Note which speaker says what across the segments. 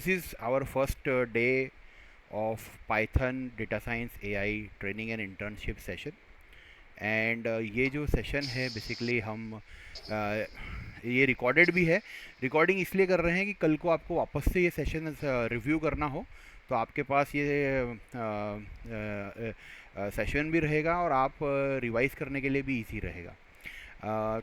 Speaker 1: This is our first day of Python Data Science AI Training and Internship session. And ये जो session है basically हम ये recorded भी है. रिकॉर्डिंग इसलिए कर रहे हैं कि कल को आपको वापस से ये सेशन रिव्यू करना हो तो आपके पास ये सेशन भी रहेगा और आप रिवाइज करने के लिए भी इजी रहेगा.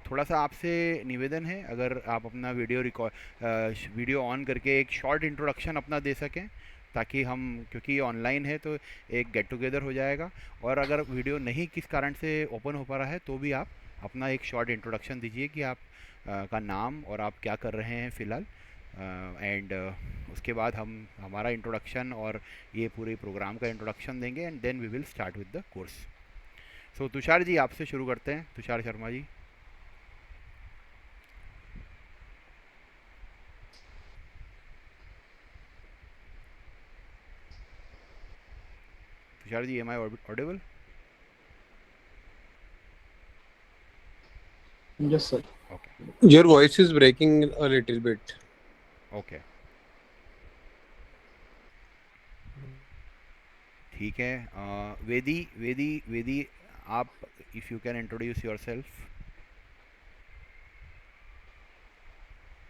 Speaker 1: थोड़ा सा आपसे निवेदन है, अगर आप अपना वीडियो ऑन करके एक शॉर्ट इंट्रोडक्शन अपना दे सकें ताकि हम, क्योंकि ये ऑनलाइन है तो एक गेट टुगेदर हो जाएगा. और अगर वीडियो नहीं किस कारण से ओपन हो पा रहा है तो भी आप अपना एक शॉर्ट इंट्रोडक्शन दीजिए कि आप का नाम और आप क्या कर रहे हैं फ़िलहाल. एंड उसके बाद हम हमारा इंट्रोडक्शन और ये पूरे प्रोग्राम का इंट्रोडक्शन देंगे and then we will start with the course. So Tushar ji, आपसे शुरू करते हैं. Tushar Sharma ji. Tushar ji, am I audible?
Speaker 2: Yes, sir.
Speaker 1: Okay.
Speaker 3: Your voice is breaking a little bit.
Speaker 1: Okay, ठीक है. वेदी वेदी वेदी, आप if you can introduce yourself.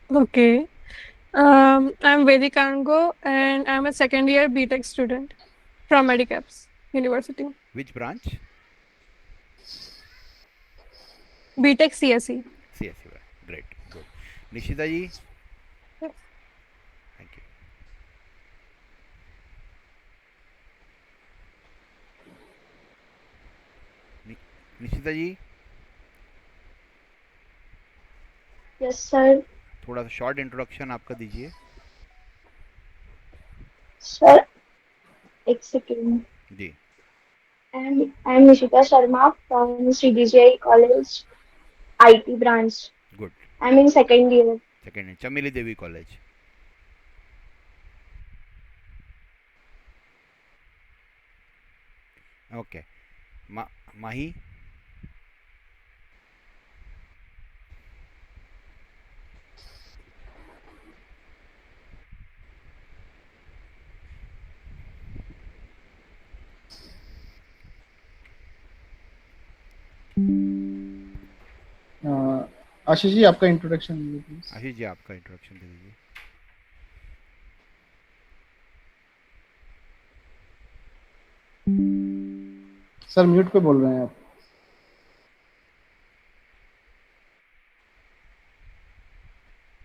Speaker 4: Okay. I'm Vedika Ango and I'm a second year BTech student from Medicaps University.
Speaker 1: Which branch?
Speaker 4: BTech CSE.
Speaker 1: C S C. Great, good. Nishita ji.
Speaker 4: Yes.
Speaker 1: Thank you. Nishita ji,
Speaker 5: Yes, sir.
Speaker 1: थोड़ा सा short introduction आपका दीजिए.
Speaker 5: Sir, एक second.
Speaker 1: जी.
Speaker 5: And I'm Nishita Sharma from CDJI College, IT branch.
Speaker 1: Good.
Speaker 5: I'm in second year.
Speaker 1: Second है चमेली देवी college. Okay. माही.
Speaker 2: आशीष जी, आपका introduction please.
Speaker 1: Ashish ji, आपका introduction दे दीजिए.
Speaker 2: सर म्यूट पे बोल रहे हैं आप.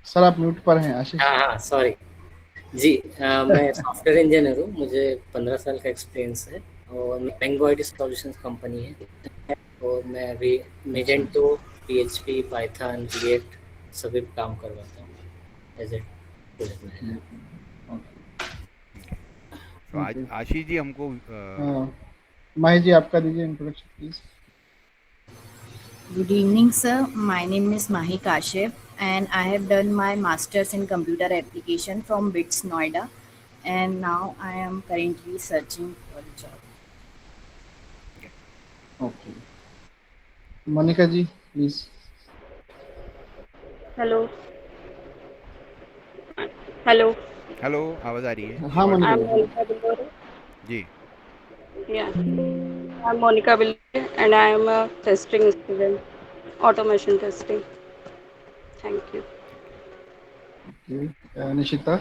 Speaker 2: सर आप म्यूट पर हैं आशीष.
Speaker 6: हाँ, सॉरी जी. मैं सॉफ्टवेयर इंजीनियर हूँ. मुझे 15 साल का एक्सपीरियंस है और मैंगो आईटी सॉल्यूशंस कंपनी है और मैं अभी मेजेंटो, PHP, पाइथन, रिएक्ट सभी काम करवाता हूँ एज ए प्रोजेक्ट मैनेजर.
Speaker 1: तो आशीष जी हमको
Speaker 2: माही जी, आपका दीजिए introduction please.
Speaker 7: Good evening, sir. My name is Mahi Kashyap, and I have done my master's in computer application from BITS Noida, and now I am currently searching for a job.
Speaker 2: Okay. Monica ji please.
Speaker 8: Hello hello.
Speaker 1: Hello, आवाज़ आ रही है?
Speaker 2: हाँ
Speaker 1: Short-
Speaker 2: Monica
Speaker 8: I'm
Speaker 2: ji.
Speaker 8: Monica Bilore.
Speaker 1: Ji.
Speaker 8: Yeah, I'm Monica Bilore and I am a testing student, automation testing. Thank you.
Speaker 2: Okay. Nishita.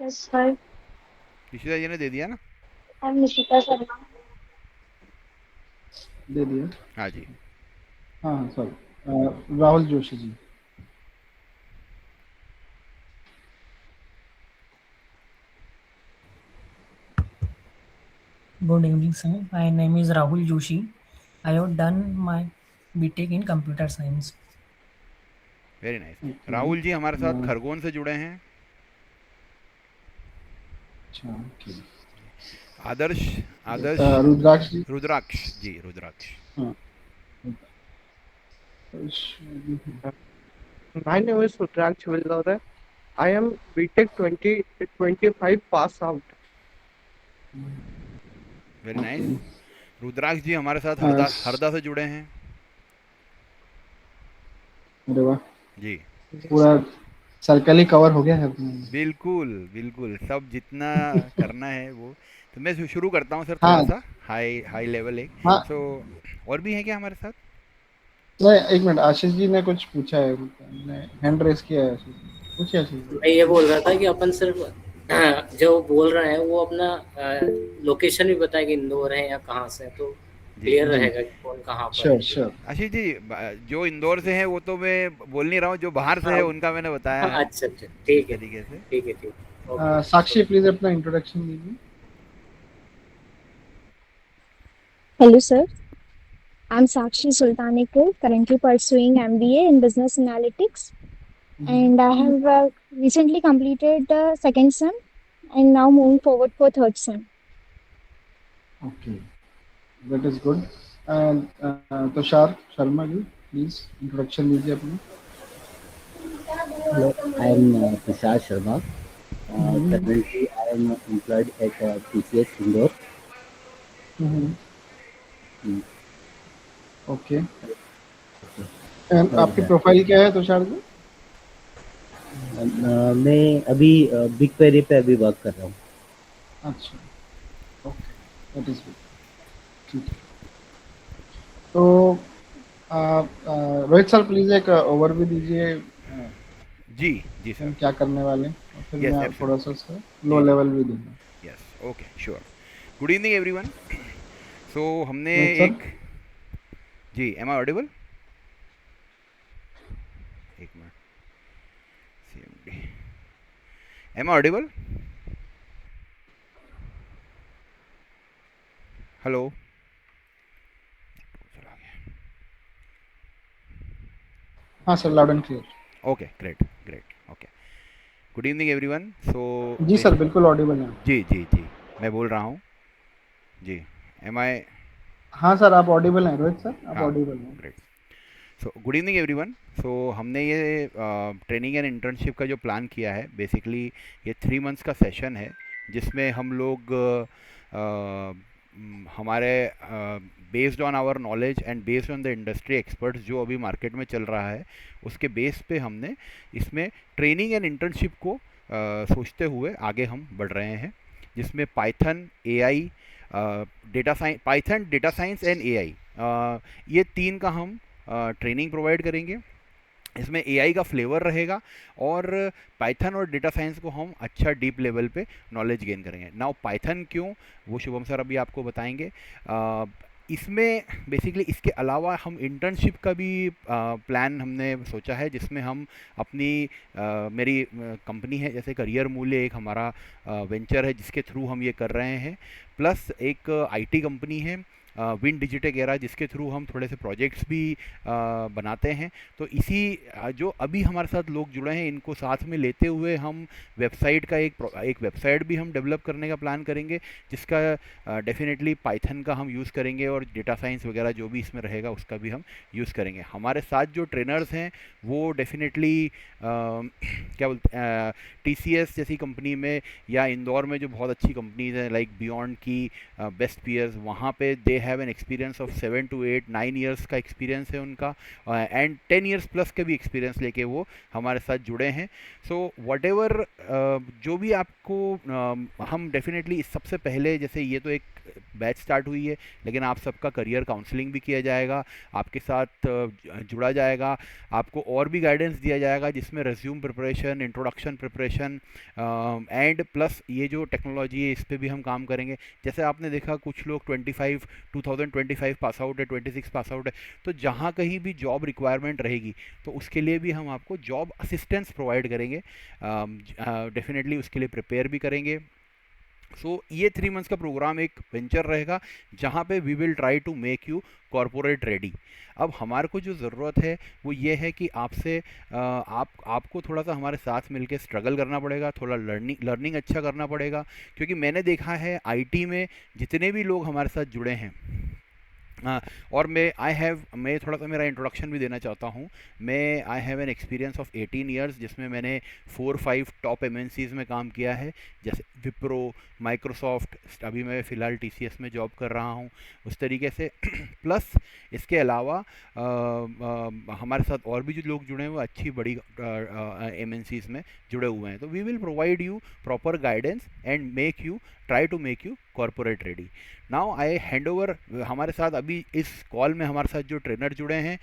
Speaker 5: Yes, sir.
Speaker 1: Nishita ji ने दे दिया ना?
Speaker 5: I'm Nishita Sharma.
Speaker 2: दे दिया.
Speaker 1: हाँ जी.
Speaker 2: हाँ sorry. Rahul Joshi ji.
Speaker 9: Good evening, sir. My name is Rahul Joshi. I have done my BTech in computer science.
Speaker 1: Very nice.
Speaker 2: Okay.
Speaker 1: Rahul ji हमारे साथ खरगोन से जुड़े हैं.
Speaker 2: अच्छा. ओके.
Speaker 1: आदर्श. आदर्श
Speaker 2: रुद्राक्ष जी.
Speaker 1: रुद्राक्ष जी. रुद्राक्ष.
Speaker 2: हाँ.
Speaker 10: My name is Rudraksh Villore. I am BTech 2025 pass out.
Speaker 1: Very nice. Rudraksh ji हमारे साथ हरदा से जुड़े हैं.
Speaker 2: अरे वाह.
Speaker 1: जी.
Speaker 2: पूरा सर्कल ही कवर हो गया है अपने।
Speaker 1: बिल्कुल बिल्कुल, सब जितना करना है वो। तो मैं शुरू करता हूँ सर, थोड़ा
Speaker 2: हाँ
Speaker 1: सा हाई हाई लेवल एक।
Speaker 2: हाँ।
Speaker 1: सो और भी हैं क्या हमारे साथ?
Speaker 2: नहीं, एक मिनट, आशीष जी ने कुछ पूछा है, हैंड रेस किया है आशीष जी। पूछिए आशीष जी।
Speaker 6: मैं ये बोल रहा था कि अपन सिर्फ जो बोल रहे हैं वो अपना लोकेशन भी बताए कि इंदौर है या कहाँ से है, तो
Speaker 1: जी
Speaker 6: क्लियर
Speaker 2: जी
Speaker 6: रहेगा कि कौन कहाँ पर
Speaker 2: श्योर
Speaker 6: है।
Speaker 2: श्योर।
Speaker 1: आशीष जी, जो इंदौर से है वो तो मैं बोल नहीं रहा हूँ, जो बाहर से
Speaker 6: हाँ
Speaker 1: है उनका मैंने बताया
Speaker 6: हाँ,
Speaker 1: है
Speaker 6: अच्छा अच्छा,
Speaker 1: इस
Speaker 6: ठीक है
Speaker 1: तरीके से।
Speaker 6: ठीक है ठीक है, ओके।
Speaker 2: साक्षी प्लीज अपना इंट्रोडक्शन दीजिए।
Speaker 5: Hello, sir. I'm Sakshi Sultanikul, currently pursuing MBA in Business Analytics, and I have recently completed the second sem and now moving forward for third sem.
Speaker 2: Okay, that is good. Tushar Sharma ji, please introduction दीजिए अपनी।
Speaker 11: Hello, I am Tushar Sharma. Currently, I am employed at TCS Indore. Mm,
Speaker 2: okay,
Speaker 11: और
Speaker 2: आपकी profile क्या है तुषार जी?
Speaker 11: मैं अभी big query पे अभी वर्क कर रहा हूँ।
Speaker 2: अच्छा, ओके, दैट इज गुड। ठीक है, तो रोहित सर प्लीज एक ओवरव्यू दीजिए
Speaker 1: जी जी
Speaker 2: हम
Speaker 1: सर।
Speaker 2: क्या करने वाले हैं, और फिर
Speaker 1: यस
Speaker 2: मैं थोड़ा सा
Speaker 1: एब्सोल्युटली।
Speaker 2: लो
Speaker 1: जी जी,
Speaker 2: लेवल भी दूंगा।
Speaker 1: Yes okay sure. Good evening everyone. So हमने
Speaker 2: रोहित सर।
Speaker 1: एक, जी एम आई ऑडिबल? एक मिनट, CMD, am I audible? Hello, चला गया।
Speaker 2: हाँ sir, loud and clear.
Speaker 1: Okay great great okay. Good evening everyone. So
Speaker 2: जी सर, बिल्कुल ऑडिबल है।
Speaker 1: जी जी जी, मैं बोल रहा हूँ जी। एम आई?
Speaker 2: हाँ सर, आप ऑडिबल हैं रोहित सर, आप
Speaker 1: हाँ
Speaker 2: ऑडिबल हैं।
Speaker 1: Great. So good evening everyone. So हमने ये ट्रेनिंग एंड इंटर्नशिप का जो प्लान किया है, बेसिकली ये 3 मंथ्स का सेशन है, जिसमें हम लोग हमारे based on our knowledge and based on the industry experts जो अभी मार्केट में चल रहा है, उसके बेस पे हमने इसमें ट्रेनिंग एंड इंटर्नशिप को सोचते हुए आगे हम बढ़ रहे हैं, जिसमें Python, AI, data science, Python, data science and AI, ये 3 का हम ट्रेनिंग प्रोवाइड करेंगे। इसमें एआई का फ्लेवर रहेगा और पाइथन और डेटा साइंस को हम अच्छा डीप लेवल पे नॉलेज गेन करेंगे। नाउ पाइथन क्यों, वो शुभम सर अभी आपको बताएंगे। इसमें बेसिकली इसके अलावा हम इंटर्नशिप का भी प्लान हमने सोचा है, जिसमें हम अपनी मेरी कंपनी है जैसे करियर मूल्य, एक हमारा वेंचर है जिसके थ्रू हम ये कर रहे हैं, प्लस एक आईटी कंपनी है विन डिजिटेक एरा, जिसके थ्रू हम थोड़े से प्रोजेक्ट्स भी बनाते हैं। तो इसी जो अभी हमारे साथ लोग जुड़े हैं, इनको साथ में लेते हुए हम वेबसाइट का एक वेबसाइट भी हम डेवलप करने का प्लान करेंगे, जिसका डेफिनेटली पाइथन का हम यूज़ करेंगे और डेटा साइंस वगैरह जो भी इसमें रहेगा उसका भी हम यूज़ करेंगे। हमारे साथ जो ट्रेनर्स हैं वो डेफिनेटली क्या बोलते, TCS जैसी कंपनी में या इंदौर में जो बहुत अच्छी कंपनीज हैं लाइक बियॉन्ड की, बेस्ट पियर्स, वहाँ पे they have an experience of 7 to 8 9 years का एक्सपीरियंस है उनका, एंड 10 ईयर्स प्लस का भी एक्सपीरियंस लेके वो हमारे साथ जुड़े हैं। सो वट एवर जो भी आपको हम डेफिनेटली सबसे पहले, जैसे ये तो एक बैच स्टार्ट हुई है, लेकिन आप सबका करियर काउंसलिंग भी किया जाएगा, आपके साथ जुड़ा जाएगा, आपको और भी गाइडेंस दिया जाएगा, जिसमें resume preparation, introduction preparation and plus ये जो टेक्नोलॉजी है इस पर भी हम काम करेंगे। जैसे आपने देखा कुछ लोग 2025 पास आउट है, 26 पास आउट है, तो जहाँ कहीं भी जॉब रिक्वायरमेंट रहेगी तो उसके लिए भी हम आपको जॉब असिस्टेंस प्रोवाइड करेंगे, डेफिनेटली उसके लिए प्रिपेयर भी करेंगे। सो ये 3 मंथ्स का प्रोग्राम एक वेंचर रहेगा, जहाँ पे we will try to make you corporate ready. अब हमारे को जो ज़रूरत है वो ये है कि आपसे आपको थोड़ा सा हमारे साथ मिलके स्ट्रगल करना पड़ेगा, थोड़ा लर्निंग अच्छा करना पड़ेगा, क्योंकि मैंने देखा है आईटी में जितने भी लोग हमारे साथ जुड़े हैं हाँ, और मैं थोड़ा सा मेरा इंट्रोडक्शन भी देना चाहता हूँ। I have an experience of 18 years, जिसमें मैंने 4-5 टॉप एमएनसीज में काम किया है, जैसे विप्रो, माइक्रोसॉफ्ट, अभी मैं फ़िलहाल टीसीएस में जॉब कर रहा हूँ, उस तरीके से। प्लस इसके अलावा हमारे साथ और भी जो लोग जुड़े हैं वो अच्छी बड़ी एमएनसीज में जुड़े हुए हैं। तो we will provide you proper guidance and try to make you corporate ready. Now I hand over. हमारे साथ अभी इस कॉल में हमारे साथ जो ट्रेनर जुड़े हैं,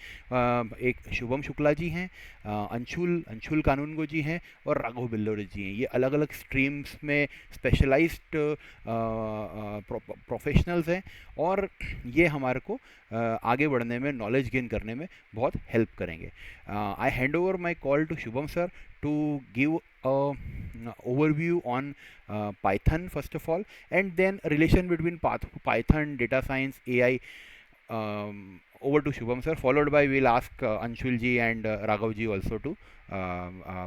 Speaker 1: एक शुभम शुक्ला जी हैं, अंशुल कानूनगो जी हैं, और राघव बिल्लोरे जी हैं। ये अलग अलग स्ट्रीम्स में स्पेशलाइज्ड प्रोफेशनल्स हैं, और ये हमारे को आगे बढ़ने में, नॉलेज गेन करने में बहुत हेल्प करेंगे। I hand over my call to Shubham sir to give a overview on Python first of all, and then relation between Python, data science, AI. Over to Shubham sir, followed by we'll ask Anshul ji and Raghav ji also to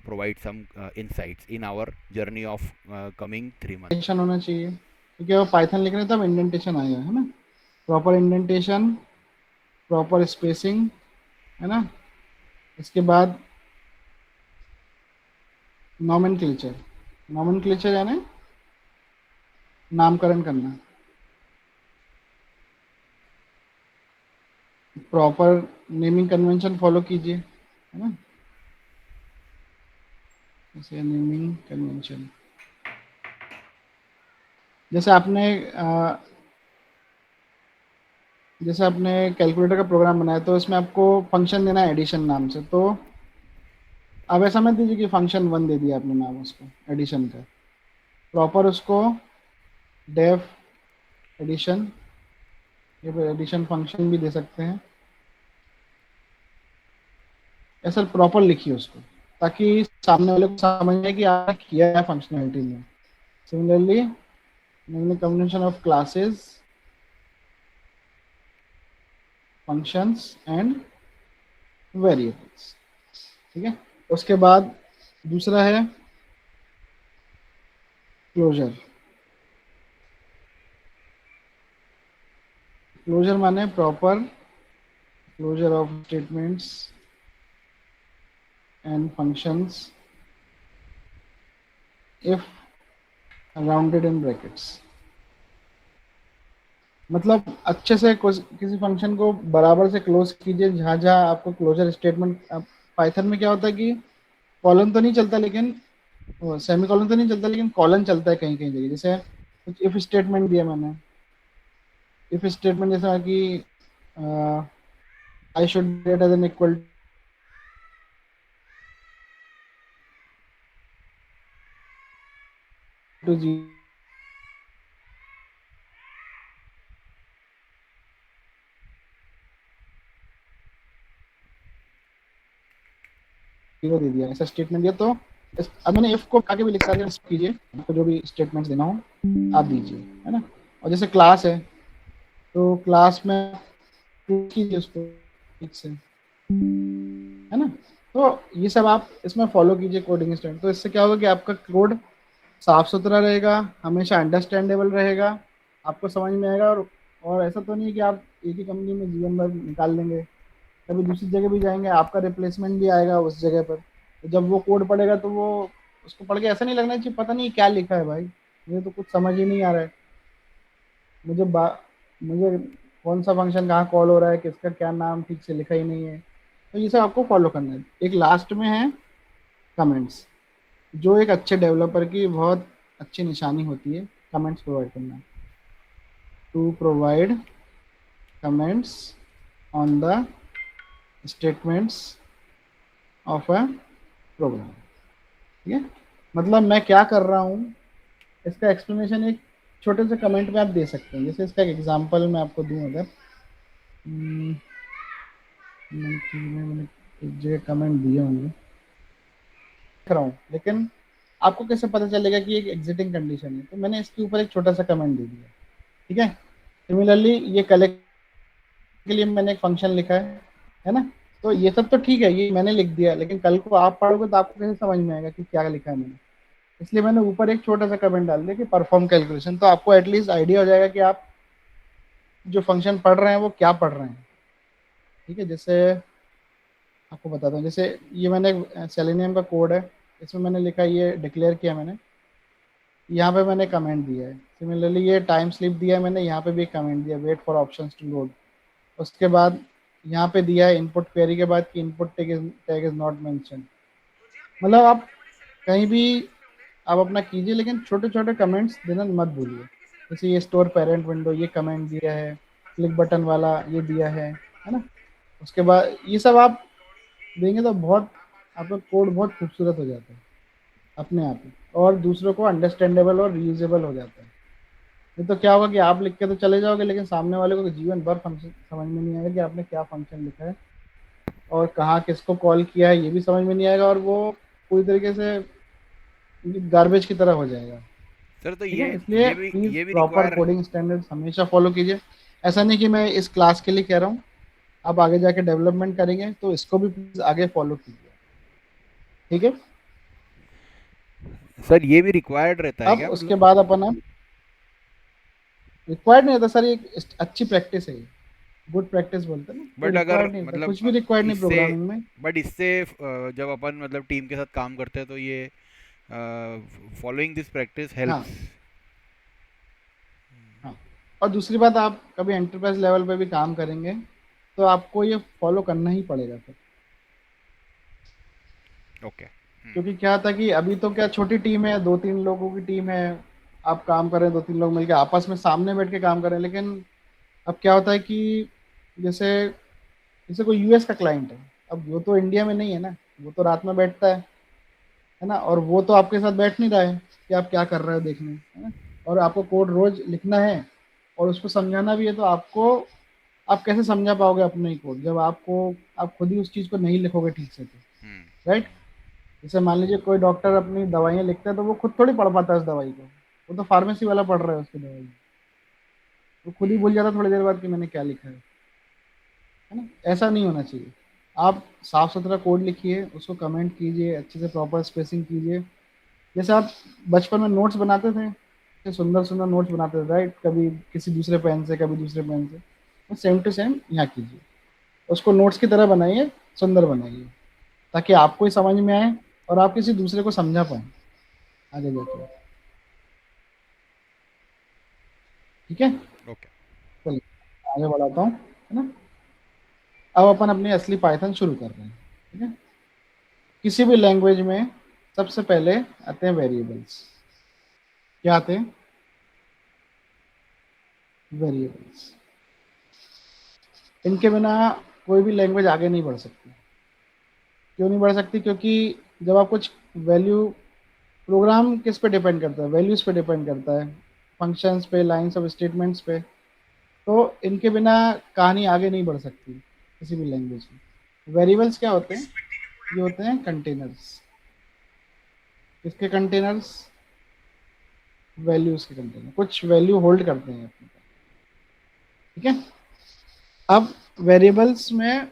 Speaker 1: provide some insights in our journey of coming 3 months.
Speaker 2: Indentation होना चाहिए, क्योंकि वो Python लिख रहे हैं तब indentation आएगा, है ना। प्रॉपर इंडेंटेशन, प्रॉपर स्पेसिंग, है ना। इसके बाद नॉमेनक्लेचर यानी नामकरण करना, प्रॉपर नेमिंग कन्वेंशन फॉलो कीजिए, है ना। जैसे नेमिंग कन्वेंशन, जैसे आपने कैलकुलेटर का प्रोग्राम बनाया, तो इसमें आपको फंक्शन देना है एडिशन नाम से। तो अब ऐसा मत दीजिए कि फंक्शन 1 दे दिया आपने नाम उसको एडिशन का, प्रॉपर उसको डेफ एडिशन, ये फिर एडिशन फंक्शन भी दे सकते हैं। ऐसा प्रॉपर लिखिए उसको, ताकि सामने वाले को समझ में कि आपने किया है फंक्शनैलिटी में। Similarly combination of classes, functions and variables, ठीक है। उसके बाद दूसरा है क्लोजर। क्लोजर माने proper closure of statements and functions if rounded in brackets. मतलब अच्छे से किसी फंक्शन को बराबर से क्लोज कीजिए, जहाँ जहाँ आपको क्लोजर स्टेटमेंट। पाइथन में क्या होता है कि कॉलन तो नहीं चलता, लेकिन सेमीकोलन तो नहीं चलता, लेकिन कॉलन चलता है कहीं कहीं जगह। जैसे कुछ इफ स्टेटमेंट दिया मैंने, इफ स्टेटमेंट जैसा कि I should greater than equal to 0 दे दिया, ऐसा स्टेटमेंट दिया। तो अब मैंने इफ को आगे भी लिखा दिया, कीजिए आपको जो भी स्टेटमेंट्स देना हो आप दीजिए, है ना। और जैसे क्लास है, तो क्लास में कीजिए उसको ठीक से, है ना। तो ये सब आप इसमें फॉलो कीजिए कोडिंग स्टैंडर्ड। तो इससे क्या होगा कि आपका कोड साफ सुथरा रहेगा, हमेशा अंडरस्टैंडेबल रहेगा, आपको समझ में आएगा। और ऐसा तो नहीं कि आप एक ही कंपनी में जीवन भर निकाल लेंगे, कभी दूसरी जगह भी जाएंगे, आपका रिप्लेसमेंट भी आएगा उस जगह पर। तो जब वो कोड पढ़ेगा तो वो उसको पढ़ के ऐसा नहीं लगना चाहिए पता नहीं क्या लिखा है भाई, मुझे तो कुछ समझ ही नहीं आ रहा है, मुझे कौन सा फंक्शन कहाँ कॉल हो रहा है, किसका क्या नाम ठीक से लिखा ही नहीं है। तो ये सब आपको फॉलो करना है। एक लास्ट में है कमेंट्स, जो एक अच्छे डेवलपर की बहुत अच्छी निशानी होती है, कमेंट्स प्रोवाइड करना। To provide comments on the statements of a program, ठीक है। मतलब मैं क्या कर रहा हूँ इसका एक्सप्लेनेशन एक छोटे से कमेंट में आप दे सकते हैं। जैसे इसका एक एग्जांपल मैं आपको दूं, अगर मैंने एक जगह कमेंट दिए होंगे लिख रहा हूँ, लेकिन आपको कैसे पता चलेगा कि एक एग्जिटिंग कंडीशन है। तो मैंने इसके ऊपर एक छोटा सा कमेंट दे दिया, ठीक है। सिमिलरली ये कलेक्ट के लिए मैंने एक फंक्शन लिखा है ना। तो ये सब तो ठीक है, ये मैंने लिख दिया, लेकिन कल को आप पढ़ोगे तो आपको कैसे समझ में आएगा कि क्या लिखा है मैंने। इसलिए मैंने ऊपर एक छोटा सा कमेंट डाल दिया कि परफॉर्म कैलकुलेशन। तो आपको एटलीस्ट आइडिया हो जाएगा कि आप जो फंक्शन पढ़ रहे हैं वो क्या पढ़ रहे हैं। ठीक है, जैसे आपको बताता हूँ, जैसे ये मैंने सेलेनियम का कोड है, इसमें मैंने लिखा, ये डिक्लेयर किया मैंने, यहाँ पे मैंने कमेंट दिया है। सिमिलरली ये टाइम स्लिप दिया है मैंने, यहाँ पे भी कमेंट दिया, wait for options to load. उसके बाद यहाँ पे दिया है इनपुट क्वेरी के बाद कि input tag is not mention. मतलब आप कहीं भी आप अपना कीजिए, लेकिन छोटे छोटे कमेंट्स देना मत भूलिए। जैसे ये स्टोर पेरेंट विंडो, ये कमेंट दिया है, क्लिक बटन वाला ये दिया है ना। उसके बाद ये सब आप देंगे तो बहुत आपका कोड बहुत खूबसूरत हो जाता है अपने आप ही, और दूसरों को अंडरस्टैंडेबल और रीयूजेबल हो जाता है। नहीं तो क्या होगा कि आप लिख के तो चले जाओगे, लेकिन सामने वाले को तो जीवन भर फंक्शन समझ में नहीं आएगा कि आपने क्या फंक्शन लिखा है और कहाँ किसको कॉल किया है, ये भी समझ में नहीं आएगा, और वो पूरी तरीके से गार्बेज की तरह हो जाएगा।
Speaker 1: सर तो
Speaker 2: ठीक है,
Speaker 1: ये
Speaker 2: इसलिए
Speaker 1: भी
Speaker 2: please proper
Speaker 1: require,
Speaker 2: coding standards हमेशा फॉलो कीजिए। ऐसा नहीं कि मैं इस क्लास के लिए कह रहा हूँ, आप आगे जाके डेवलपमेंट करेंगे तो इसको भी प्लीज आगे फॉलो कीजिए। ठीक है
Speaker 1: सर ये भी रिक्वायर्ड रहता है
Speaker 2: अब
Speaker 1: क्या?
Speaker 2: उसके बाद अपन रिक्वायर्ड नहीं रहता सर, ये एक अच्छी प्रैक्टिस है, गुड प्रैक्टिस बोलते हैं ना,
Speaker 1: बट अगर
Speaker 2: रिक्वायर्ड नहीं रहता,
Speaker 1: मतलब
Speaker 2: कुछ भी रिक्वायर्ड नहीं
Speaker 1: इससे,
Speaker 2: प्रोग्रामिंग में।
Speaker 1: बट इससे जब अपन मतलब टीम के साथ काम करते हैं तो ये फॉलोइंग दिस प्रैक्टिस
Speaker 2: हाँ
Speaker 1: हेल्प्स।
Speaker 2: हाँ, और दूसरी बात, आप कभी एंटरप्राइज लेवल पे भी काम करेंगे तो आपको ये फॉलो करना ही पड़ेगा फिर।
Speaker 1: ओके।
Speaker 2: क्योंकि क्या था कि अभी तो क्या छोटी टीम है, 2-3 लोगों की टीम है, आप काम कर रहे हैं 2-3 लोग मिलकर आपस में सामने बैठ के काम कर रहे हैं। लेकिन अब क्या होता है कि जैसे जैसे कोई यूएस का क्लाइंट है, अब वो तो इंडिया में नहीं है ना, वो तो रात में बैठता है ना, और वो तो आपके साथ बैठ नहीं रहा है कि आप क्या कर रहे हो देखने, है ना। और आपको कोड रोज लिखना है और उसको समझाना भी है, तो आपको आप कैसे समझा पाओगे अपने ही कोड जब आप खुद ही उस चीज़ को नहीं लिखोगे ठीक से, तो राइट। जैसे मान लीजिए कोई डॉक्टर अपनी दवाइयाँ लिखता है तो वो खुद थोड़ी पढ़ पाता है उस दवाई को, वो तो फार्मेसी वाला पढ़ रहा है उसकी दवाई, वो खुद ही भूल जाता थोड़ी देर बाद कि मैंने क्या लिखा है ना। ऐसा नहीं होना चाहिए, आप साफ सुथरा कोड लिखिए, उसको कमेंट कीजिए, अच्छे से प्रॉपर स्पेसिंग कीजिए। जैसे आप बचपन में नोट्स बनाते थे, सुंदर सुंदर नोट्स बनाते थे राइट, कभी किसी दूसरे पेन से कभी दूसरे पेन से, सेम टू सेम यहाँ कीजिए, उसको नोट्स की तरह बनाइए, सुंदर बनाइए, ताकि आपको ही समझ में आए और आप किसी दूसरे को समझा पाए आगे जाके। ठीक है,
Speaker 1: ओके
Speaker 2: चलिए आगे बढ़ाता हूँ, है ना। अब अपन अपनी असली पाइथन शुरू कर रहे हैं। ठीक है, किसी भी लैंग्वेज में सबसे पहले आते हैं वेरिएबल्स। क्या आते हैं? वेरिएबल्स। इनके बिना कोई भी लैंग्वेज आगे नहीं बढ़ सकती। क्यों नहीं बढ़ सकती? क्योंकि जब आप कुछ वैल्यू, प्रोग्राम किस पे डिपेंड करता है? वैल्यूज पे डिपेंड करता है, फंक्शंस पे, लाइंस ऑफ स्टेटमेंट्स पे। तो इनके बिना कहानी आगे नहीं बढ़ सकती किसी भी लैंग्वेज में। वेरिएबल्स क्या होते हैं? ये होते हैं कंटेनर्स। किसके कंटेनर्स? वैल्यूज के कंटेनर, कुछ वैल्यू होल्ड करते हैं अपने पास। ठीक है, अब वेरिएबल्स में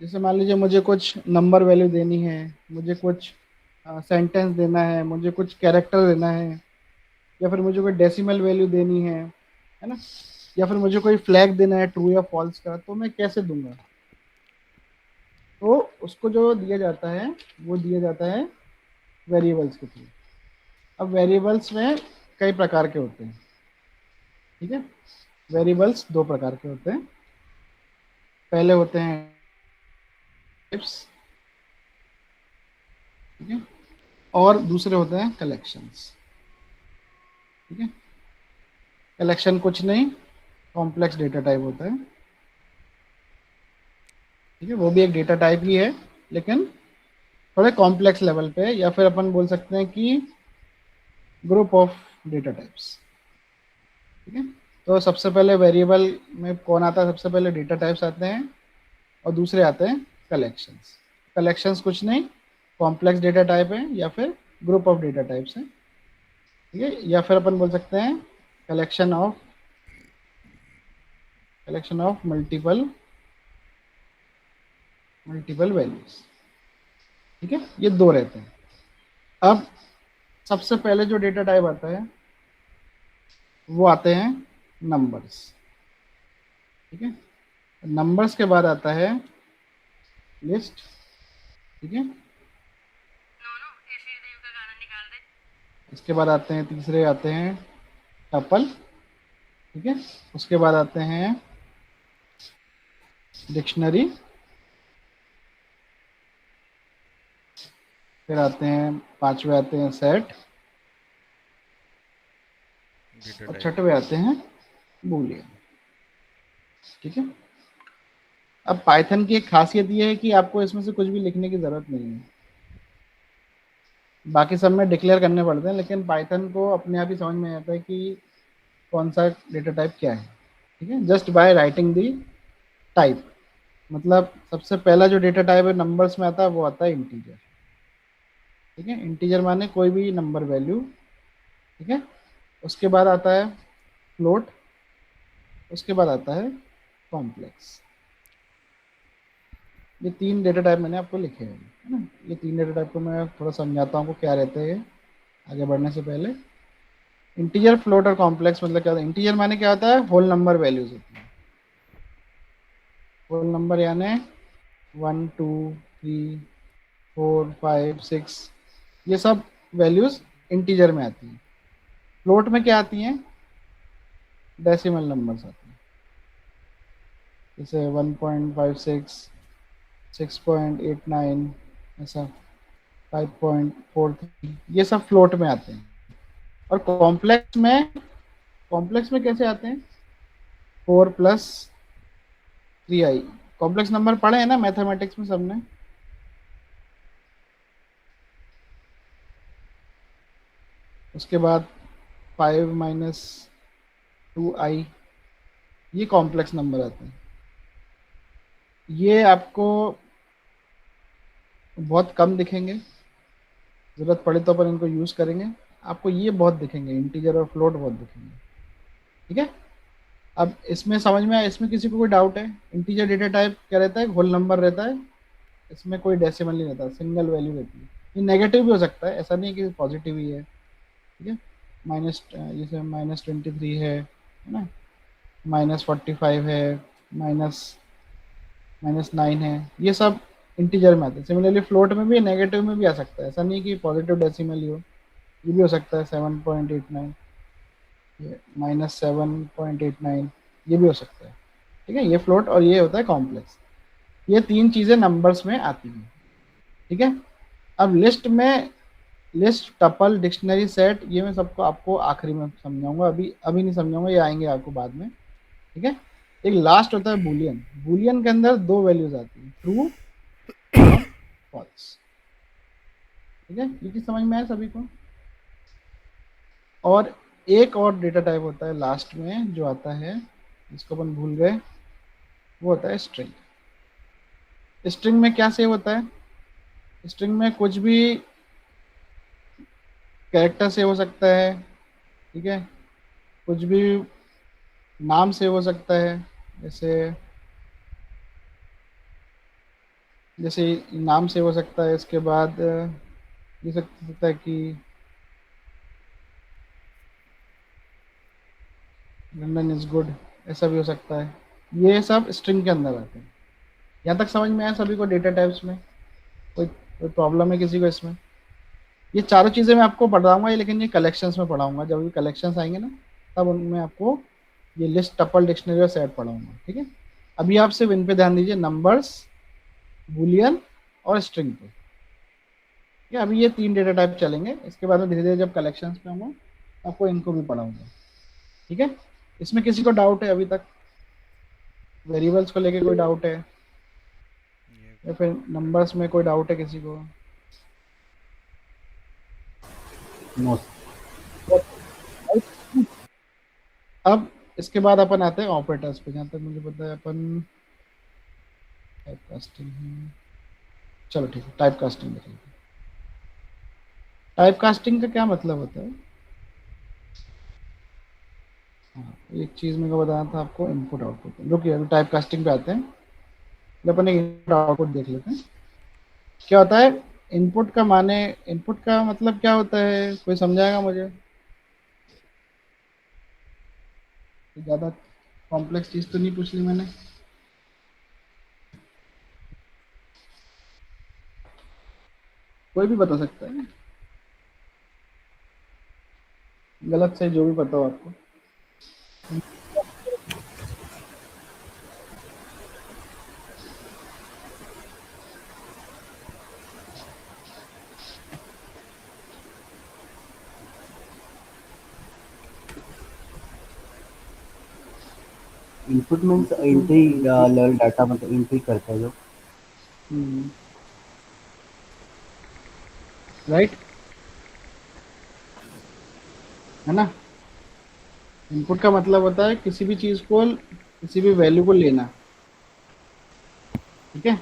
Speaker 2: जैसे मान लीजिए मुझे कुछ नंबर वैल्यू देनी है, मुझे कुछ सेंटेंस देना है, मुझे कुछ कैरेक्टर देना है, या फिर मुझे कोई डेसिमल वैल्यू देनी है ना, या फिर मुझे कोई फ्लैग देना है ट्रू या फॉल्स का, तो मैं कैसे दूंगा? तो उसको जो दिया जाता है वो दिया जाता है वेरिएबल्स के थ्रू। अब वेरिएबल्स में कई प्रकार के होते हैं। ठीक है, वेरिएबल्स 2 प्रकार के होते हैं। पहले होते हैं टाइप्स, ठीक है, और दूसरे होते हैं कलेक्शंस। ठीक है, कलेक्शन कुछ नहीं, कॉम्प्लेक्स डेटा टाइप होता है। ठीक है, वो भी एक डेटा टाइप ही है, लेकिन थोड़े कॉम्प्लेक्स लेवल पे, या फिर अपन बोल सकते हैं कि ग्रुप ऑफ डेटा टाइप्स। ठीक है, तो सबसे पहले वेरिएबल में कौन आता है? सबसे पहले डेटा टाइप्स आते हैं, और दूसरे आते हैं कलेक्शंस। कलेक्शंस कुछ नहीं, कॉम्प्लेक्स डेटा टाइप है या फिर ग्रुप ऑफ डेटा टाइप्स है। ठीक है, या फिर अपन बोल सकते हैं कलेक्शन ऑफ मल्टीपल वैल्यूज। ठीक है, ये 2 रहते हैं। अब सबसे पहले जो डेटा टाइप आता है वो आते हैं नंबर्स। ठीक है। नंबर्स के बाद आता है लिस्ट, ठीक है। इसके बाद आते हैं, तीसरे आते हैं टपल, ठीक है। उसके बाद आते हैं डिक्शनरी, फिर आते हैं पांचवे आते हैं सेट, और छठवे आते हैं बूलियन, ठीक है। अब पाइथन की एक खासियत ये है कि आपको इसमें से कुछ भी लिखने की जरूरत नहीं है, बाकी सब में डिक्लेयर करने पड़ते हैं, लेकिन पाइथन को अपने आप ही समझ में आता है कि कौन सा डेटा टाइप क्या है, ठीक है। Just by writing the type, मतलब सबसे पहला जो डेटा टाइप है नंबर्स में आता है वो आता है इंटीजर, ठीक है। इंटीजर माने कोई भी नंबर वैल्यू, ठीक है। उसके बाद आता है फ्लोट, उसके बाद आता है कॉम्प्लेक्स। ये तीन डेटा टाइप मैंने आपको लिखे हैं, है ना। ये तीन डेटा टाइप को मैं थोड़ा समझाता हूँ क्या रहते हैं आगे बढ़ने से पहले। इंटीजर, फ्लोट और कॉम्प्लेक्स मतलब क्या होता है? इंटीजर माने क्या होता है? होल नंबर वैल्यूज होती है। होल नंबर यानी 1 2 3 4 5 6, ये सब वैल्यूज इंटीजर में आती हैं। फ्लोट में क्या आती हैं? डेसिमल नंबर्स आती हैं, जैसे 1.56, 6.89, ऐसा 5.43, ये सब फ्लोट में आते हैं। और कॉम्प्लेक्स में कैसे आते हैं? 4 + 3i। कॉम्प्लेक्स नंबर पढ़े हैं ना मैथमेटिक्स में सबने? उसके बाद 5 - 2i, ये कॉम्प्लेक्स नंबर आते हैं। ये आपको बहुत कम दिखेंगे, ज़रूरत पड़े तो अपन इनको यूज़ करेंगे। आपको ये बहुत दिखेंगे, इंटीजर और फ्लोट बहुत दिखेंगे, ठीक है। अब इसमें समझ में आया? इसमें किसी को कोई डाउट है? इंटीजर डेटा टाइप क्या रहता है? होल नंबर रहता है, इसमें कोई डेसिमल नहीं रहता, सिंगल वैल्यू रहती है। ये नेगेटिव भी हो सकता है, ऐसा नहीं है कि पॉजिटिव ही है, ठीक है। जैसे -23 है ना, -45 है, -9 है, ये सब इंटीजर में आते हैं। सिमिलरली फ्लोट में भी, नेगेटिव में भी आ सकता है, ऐसा नहीं कि पॉजिटिव डेसिमल ही हो, ये भी हो सकता है। 7.89, ये -7.89, ये भी हो सकता है, ठीक है। ये फ्लोट और ये होता है कॉम्प्लेक्स। ये तीन चीज़ें नंबर्स में आती हैं, ठीक है। अब लिस्ट में, लिस्ट, टपल, डिक्शनरी, सेट, ये मैं सबको आपको आखिरी में समझाऊंगा, अभी नहीं समझाऊंगा, ये आएंगे आपको बाद में, ठीक है। एक लास्ट होता है बूलियन। बूलियन के अंदर दो वैल्यूज आती हैं, ट्रू और फॉल्स, ठीक है। ये चीज समझ में आया सभी को? और एक और डेटा टाइप होता है लास्ट में जो आता है, जिसको अपन भूल गए, वो होता है स्ट्रिंग। स्ट्रिंग में क्या सेव होता है? स्ट्रिंग में कुछ भी कैरेक्टर सेव हो सकता है, ठीक है। कुछ भी नाम सेव हो सकता है, जैसे नाम सेव हो सकता है। इसके बाद ये सकता है कि लंडन इज गुड, ऐसा भी हो सकता है। ये सब स्ट्रिंग के अंदर आते हैं। यहाँ तक समझ में आया सभी को डेटा टाइप्स में? कोई प्रॉब्लम है किसी को इसमें? ये चारों चीज़ें मैं आपको पढ़ाऊंगा, लेकिन ये कलेक्शंस में पढ़ाऊंगा। जब भी कलेक्शंस आएंगे ना, तब उनमें आपको ये लिस्ट, टपल, डिक्शनरी और सेट पढ़ाऊंगा, ठीक है। अभी आप सिर्फ इन पे ध्यान दीजिए, नंबर्स, बूलियन और स्ट्रिंग पे, ठीक है। अभी ये तीन डेटा टाइप चलेंगे, इसके बाद में धीरे धीरे जब कलेक्शंस पे आऊँगा आपको इनको भी पढ़ाऊंगा, ठीक है। इसमें किसी को डाउट है अभी तक? वेरिएबल्स को लेके कोई डाउट है, या फिर नंबर्स में कोई डाउट है किसी को?
Speaker 11: नो।
Speaker 2: अब इसके बाद अपन आते हैं ऑपरेटर्स पे। जहाँ तक मुझे पता है अपन टाइप कास्टिंग, चलो ठीक है, टाइप कास्टिंग देख लेते हैं। टाइप कास्टिंग का क्या मतलब होता है? हाँ, एक चीज़ मेरे को बताना था आपको, इनपुट आउटपुट। रुकिए, अभी टाइप कास्टिंग पे आते हैं, तो अपन एक इनपुट आउटपुट देख लेते हैं क्या होता है। इनपुट का माने, इनपुट का मतलब क्या होता है? कोई समझाएगा मुझे? ज़्यादा कॉम्प्लेक्स चीज तो नहीं पूछ ली मैंने। कोई भी बता सकता है, गलत सही जो भी पता हो आपको।
Speaker 11: इनपुट मीन्स एंट्री डाटा, मतलब एंट्री करता है जो।
Speaker 2: राइट, है ना। इनपुट का मतलब होता है किसी भी चीज को, किसी भी वैल्यू को लेना, ठीक है।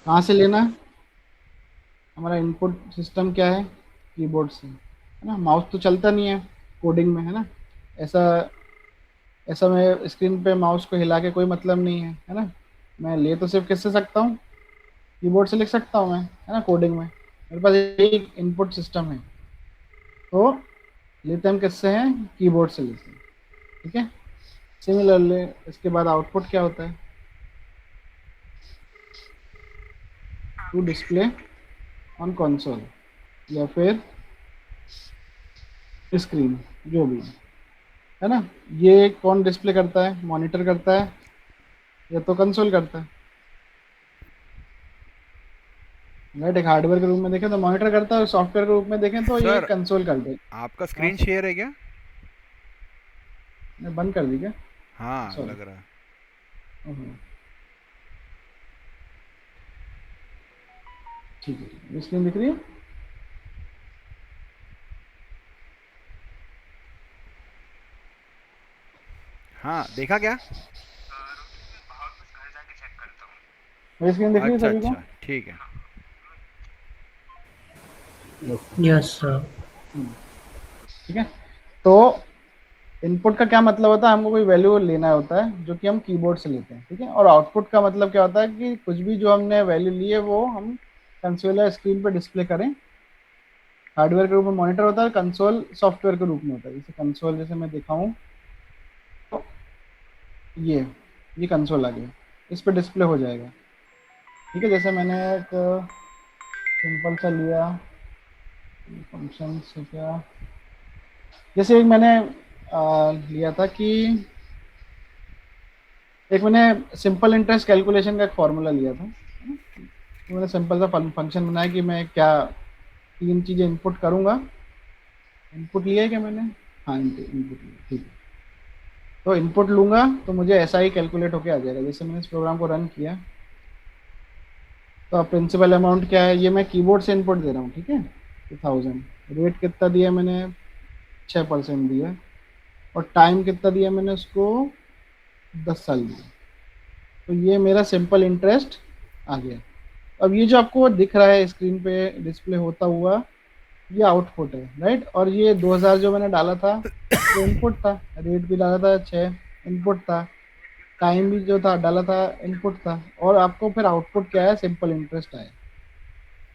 Speaker 2: कहाँ से लेना? हमारा इनपुट सिस्टम क्या है? कीबोर्ड से, है ना। माउस तो चलता नहीं है कोडिंग में, है ना। ऐसा ऐसा मैं स्क्रीन पे माउस को हिला के कोई मतलब नहीं है ना। मैं ले तो सिर्फ किससे सकता हूँ? कीबोर्ड से लिख सकता हूँ मैं, है ना। कोडिंग में मेरे पास एक इनपुट सिस्टम है, तो लेते हम किससे हैं? कीबोर्ड से लेते हैं, ठीक है। सिमिलरली इसके बाद आउटपुट क्या होता है? टू डिस्प्ले ऑन कंसोल या फिर स्क्रीन, जो भी है ना। ये कौन डिस्प्ले करता है? मॉनिटर करता है या तो कंसोल करता है? राइट, एक हार्डवेयर के रूप में देखें तो मॉनिटर करता है, और सॉफ्टवेयर के रूप में देखें तो ये
Speaker 1: सर
Speaker 2: कंसोल करता है।
Speaker 1: आपका स्क्रीन शेयर है क्या?
Speaker 2: मैं बंद कर दी क्या?
Speaker 1: हाँ
Speaker 2: Sorry.
Speaker 1: लग रहा है।
Speaker 2: ठीक है, स्क्रीन दिख रही है?
Speaker 1: हाँ देखा क्या?
Speaker 2: मेरी स्क्रीन दिख रही है
Speaker 1: अच्छा
Speaker 2: सभी को?
Speaker 1: अच्छा ठीक है।
Speaker 9: Yes sir.
Speaker 2: ठीक है, तो इनपुट का क्या मतलब होता है? हमको कोई वैल्यू लेना होता है जो कि हम कीबोर्ड से लेते हैं, ठीक है। और आउटपुट का मतलब क्या होता है कि कुछ भी जो हमने वैल्यू ली है वो हम कंसोल या स्क्रीन पर डिस्प्ले करें। हार्डवेयर के रूप में मॉनिटर होता है, कंसोल सॉफ्टवेयर के रूप में होता है। जैसे कंसोल, जैसे मैं दिखाऊं तो ये कंसोल आ गया, इस पर डिस्प्ले हो जाएगा, ठीक है। जैसे मैंने एक सिंपल सा लिया फंक्शन से, क्या जैसे एक मैंने लिया था कि एक मैंने सिंपल इंटरेस्ट कैलकुलेशन का एक फॉर्मूला लिया था, है ना? तो मैंने सिंपल सा फंक्शन बनाया कि मैं क्या 3 चीज़ें इनपुट करूँगा। इनपुट लिया है क्या मैंने? हाँ, इनपुट लिया, ठीक है। तो इनपुट लूँगा तो मुझे ऐसा ही कैलकुलेट होके आ जाएगा। जैसे मैंने इस प्रोग्राम को रन किया तो अब प्रिंसिपल अमाउंट क्या है, ये मैं कीबोर्ड से इनपुट दे रहा हूँ, ठीक है। 2000, रेट कितना दिया मैंने? 6% दिया, और टाइम कितना दिया मैंने उसको? 10 साल दिया। तो ये मेरा सिंपल इंटरेस्ट आ गया। अब ये जो आपको दिख रहा है स्क्रीन पे डिस्प्ले होता हुआ, ये आउटपुट है, राइट। और ये 2000 जो मैंने डाला था वो इनपुट था, रेट भी डाला था 6, इनपुट था, टाइम भी जो था डाला था, इनपुट था। और आपको फिर आउटपुट क्या है? सिंपल इंटरेस्ट आया।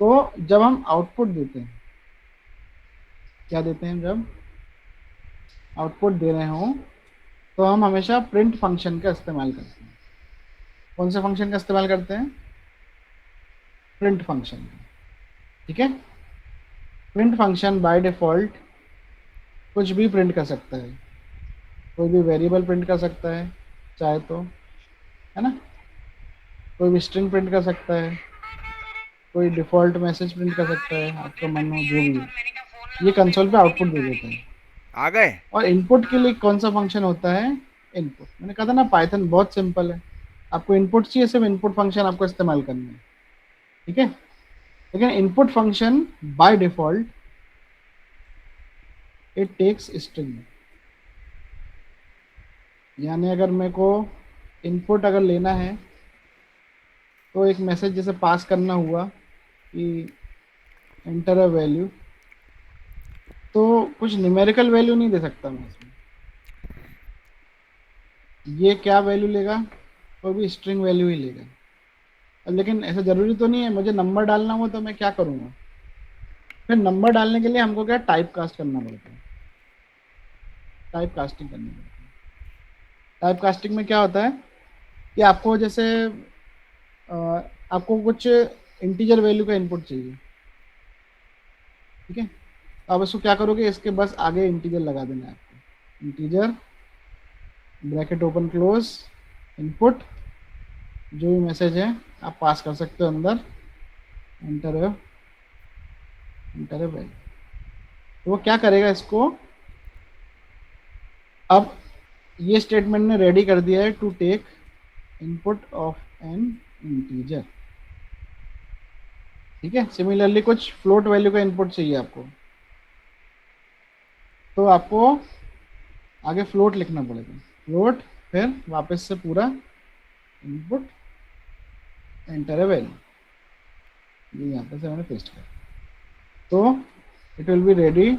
Speaker 2: तो जब हम आउटपुट देते हैं, क्या देते हैं? जब आउटपुट दे रहे हो तो हम हमेशा प्रिंट फंक्शन का इस्तेमाल करते हैं। कौन से फंक्शन का इस्तेमाल करते हैं? प्रिंट फंक्शन, ठीक है। प्रिंट फंक्शन बाय डिफॉल्ट कुछ भी प्रिंट कर सकता है, कोई भी वेरिएबल प्रिंट कर सकता है चाहे तो, है ना। कोई भी स्ट्रिंग प्रिंट कर सकता है, कोई डिफॉल्ट मैसेज प्रिंट कर सकता है, आपका मन हो जो भी है। ये कंसोल पे आउटपुट दे देता है।
Speaker 1: आ गए।
Speaker 2: और इनपुट के लिए कौन सा फंक्शन होता है? इनपुट। मैंने कहा था ना पाइथन बहुत सिंपल है, आपको इनपुट चाहिए, सिर्फ इनपुट फंक्शन आपको इस्तेमाल करना है, ठीक है। लेकिन input function by default it takes string, यानी अगर मेरे को इनपुट अगर लेना है तो एक मैसेज जैसे पास करना हुआ कि एंटर अ वैल्यू, तो कुछ न्यूमेरिकल वैल्यू नहीं दे सकता मैं इसमें। ये क्या वैल्यू लेगा? कोई भी स्ट्रिंग वैल्यू ही लेगा। लेकिन ऐसा जरूरी तो नहीं है, मुझे नंबर डालना हो तो मैं क्या करूँगा? फिर नंबर डालने के लिए हमको क्या टाइप कास्ट करना पड़ता है, टाइप कास्टिंग करनी पड़ती है। टाइप कास्टिंग में क्या होता है कि आपको जैसे आपको कुछ इंटीजर वैल्यू का इनपुट चाहिए, ठीक है। तो आप इसको क्या करोगे, इसके बस आगे इंटीजर लगा देना है आपको, integer bracket open close input, जो भी मैसेज है आप पास कर सकते हो अंदर, एंटर वैल्यू। तो वो क्या करेगा इसको, अब ये स्टेटमेंट ने रेडी कर दिया है to take input of an integer, ठीक है। सिमिलरली कुछ फ्लोट वैल्यू का इनपुट चाहिए आपको, तो आपको आगे फ्लोट लिखना पड़ेगा, फ्लोट, फिर वापस से पूरा इनपुट, एंटर वैल्यू, ये यहाँ पे से मैंने पेस्ट किया, तो it will be ready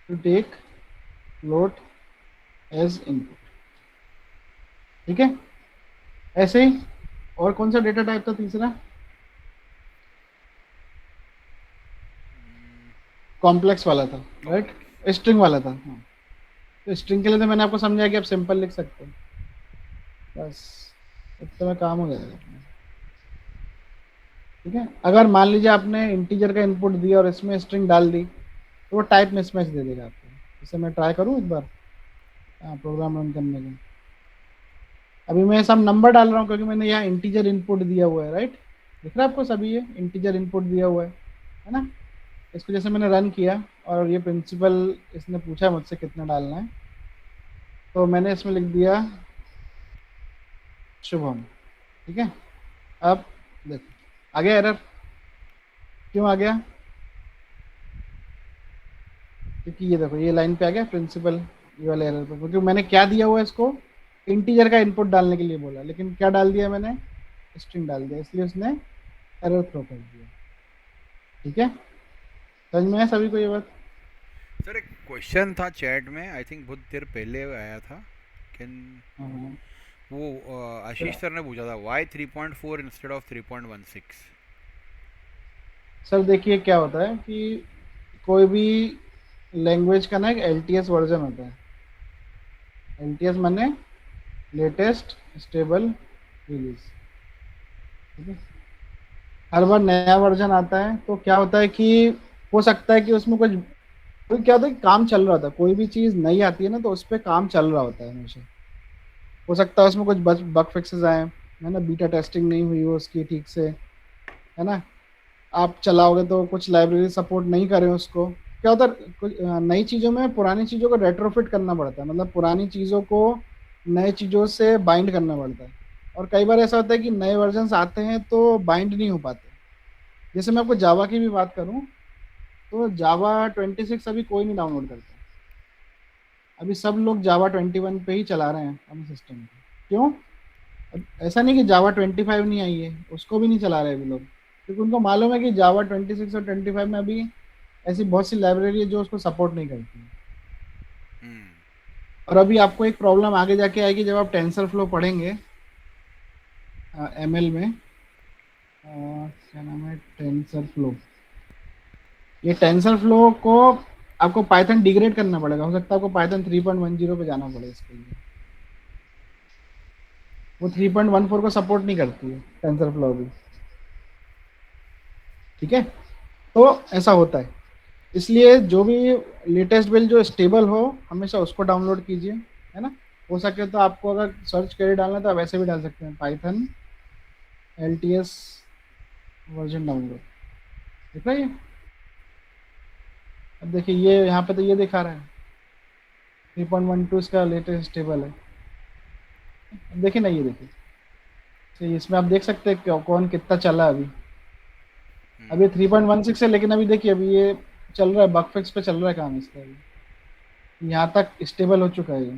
Speaker 2: to take float as input, ठीक है। ऐसे ही और कौन सा डेटा टाइप था तीसरा, कॉम्प्लेक्स वाला था, राइट, स्ट्रिंग वाला था। हाँ, तो स्ट्रिंग के लिए तो मैंने आपको समझाया कि आप सिंपल लिख सकते हो, बस इतना में काम हो जाएगा, ठीक है। अगर मान लीजिए आपने इंटीजर का इनपुट दिया और इसमें स्ट्रिंग डाल दी, तो वो टाइप मिसमैच दे देगा आपको। जैसे मैं ट्राई करूँ एक बार प्रोग्राम रन करने का, अभी मैं सब नंबर डाल रहा हूँ क्योंकि मैंने यहाँ इंटीजर इनपुट दिया हुआ है, राइट, दिख रहा है आपको सभी, ये इंटीजर इनपुट दिया हुआ है ना। इसको जैसे मैंने रन किया और ये प्रिंसिपल इसने पूछा मुझसे कितना डालना है, तो मैंने इसमें लिख दिया शुभम, ठीक है। अब देखो आ गया एरर, क्यों आ गया, क्योंकि ये देखो ये लाइन पे आ गया प्रिंसिपल, ये वाले एरर पे, क्योंकि मैंने क्या दिया हुआ है, इसको इंटीजर का इनपुट डालने के लिए बोला, लेकिन क्या डाल दिया मैंने, स्ट्रिंग डाल दिया, इसलिए उसने एरर थ्रो कर दिया, ठीक है। समझ में है सभी को ये बात।
Speaker 1: सर एक क्वेश्चन था चैट में, आई थिंक बहुत देर पहले आया था, वो आशीष सर ने पूछा था, वाई 3.4 इंस्टेड ऑफ 3.16।
Speaker 2: सर देखिए क्या होता है कि कोई भी लैंग्वेज का ना एक LTS वर्जन होता है, LTS माने लेटेस्ट स्टेबल रिलीज, ठीक है। हर बार नया वर्जन आता है, तो क्या होता है कि हो सकता है कि उसमें कुछ क्या होता है, काम चल रहा होता है, कोई भी चीज़ नई आती है ना, तो उस पर काम चल रहा होता है हमेशा। हो सकता है उसमें कुछ बग फिक्सेस आए, है ना, बीटा टेस्टिंग नहीं हुई हो उसकी ठीक से, है ना, आप चलाओगे तो कुछ लाइब्रेरी सपोर्ट नहीं करे उसको। क्या होता है, कुछ नई चीज़ों में पुरानी चीज़ों को रेट्रोफिट करना पड़ता है, मतलब पुरानी चीज़ों को नए चीज़ों से बाइंड करना पड़ता है, और कई बार ऐसा होता है कि नए वर्जन्स आते हैं तो बाइंड नहीं हो पाते। जैसे मैं आपको जावा की भी बात करूं, तो जावा 26 अभी कोई नहीं डाउनलोड करता, अभी सब लोग जावा 21 पे ही चला रहे हैं अपने सिस्टम पे। क्यों, ऐसा नहीं कि जावा 25 नहीं आई है, उसको भी नहीं चला रहे अभी लोग, क्योंकि उनको मालूम है कि जावा 26 और 25 में अभी ऐसी बहुत सी लाइब्रेरी है जो उसको सपोर्ट नहीं करती है। और अभी आपको एक प्रॉब्लम आगे जाके आएगी जब आप टेंसर फ्लो पढ़ेंगे ML में, क्या नाम है, टेंसर फ्लो। ये टेंसर फ्लो को आपको पाइथन डिग्रेड करना पड़ेगा, हो सकता है आपको पाइथन 3.10 पे जाना पड़े इसके लिए, वो 3.14 को सपोर्ट नहीं करती है टेंसर फ्लो भी, ठीक है। तो ऐसा होता है, इसलिए जो भी लेटेस्ट बिल्ड जो स्टेबल हो हमेशा उसको डाउनलोड कीजिए, है ना। हो सके तो आपको अगर सर्च करके डालना है तो आप वैसे भी डाल सकते हैं, पाइथन LTS वर्जन डाउनलोड, देख रहा है। अब देखिए ये यहाँ पे तो ये दिखा रहा है 3.12 इसका लेटेस्ट स्टेबल है। अब देखिए ना, ये देखिए, तो इसमें आप देख सकते हैं कौन कितना चला है अभी 3.16 है, लेकिन अभी देखिए अभी ये चल रहा है, बग फिक्स पे चल रहा है काम इसका, अभी यहाँ तक स्टेबल हो चुका है,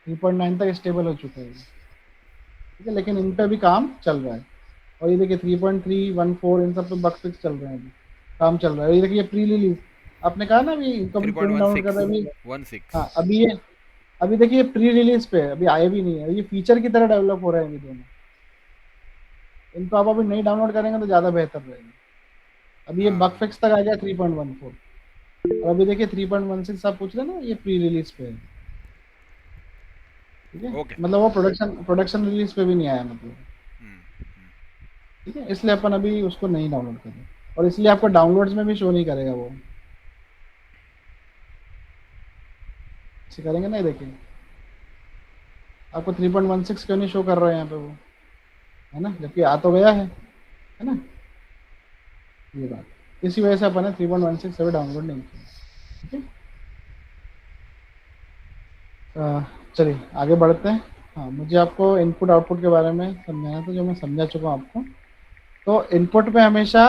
Speaker 2: 3.9 तक स्टेबल हो चुका है, ठीक है। लेकिन इन पे भी काम चल रहा है, और ये देखिए 3.314 इन सब पे बग फिक्स चल रहे हैं, अभी काम चल रहा है। ये देखिए प्री रिलीज, आपने कहा ना अभी कभी डाउनलोड कर रहे हैं अभी, हाँ अभी देखिए प्री रिलीज पे अभी आए भी नहीं है, ये फीचर की तरह डेवलप हो रहे हैं अभी दोनों, इनको आप अभी नहीं डाउनलोड करेंगे तो ज़्यादा बेहतर रहेगा। अभी ये बग फिक्स तक आ गया 3.14, और अभी देखिए 3.16 आप पूछ रहे ना, ये प्री रिलीज पे है, ठीक है,
Speaker 1: ओके।
Speaker 2: मतलब वो प्रोडक्शन रिलीज पे भी नहीं आया मतलब, ठीक है, इसलिए अपन अभी उसको नहीं डाउनलोड करें, और इसलिए आपको डाउनलोड्स में भी शो नहीं करेगा वो, ऐसे करेंगे ना, ये देखिए आपको 3.16 क्यों नहीं शो कर रहा है यहाँ पे वो, है ना, जबकि आ तो गया है ना, ये बात इसी वजह से अपन ने 3.16 अभी डाउनलोड नहीं किया, ठीक है। चलिए आगे बढ़ते हैं। हाँ, मुझे आपको इनपुट आउटपुट के बारे में समझाना था, जो मैं समझा चुका हूँ आपको। तो इनपुट पे हमेशा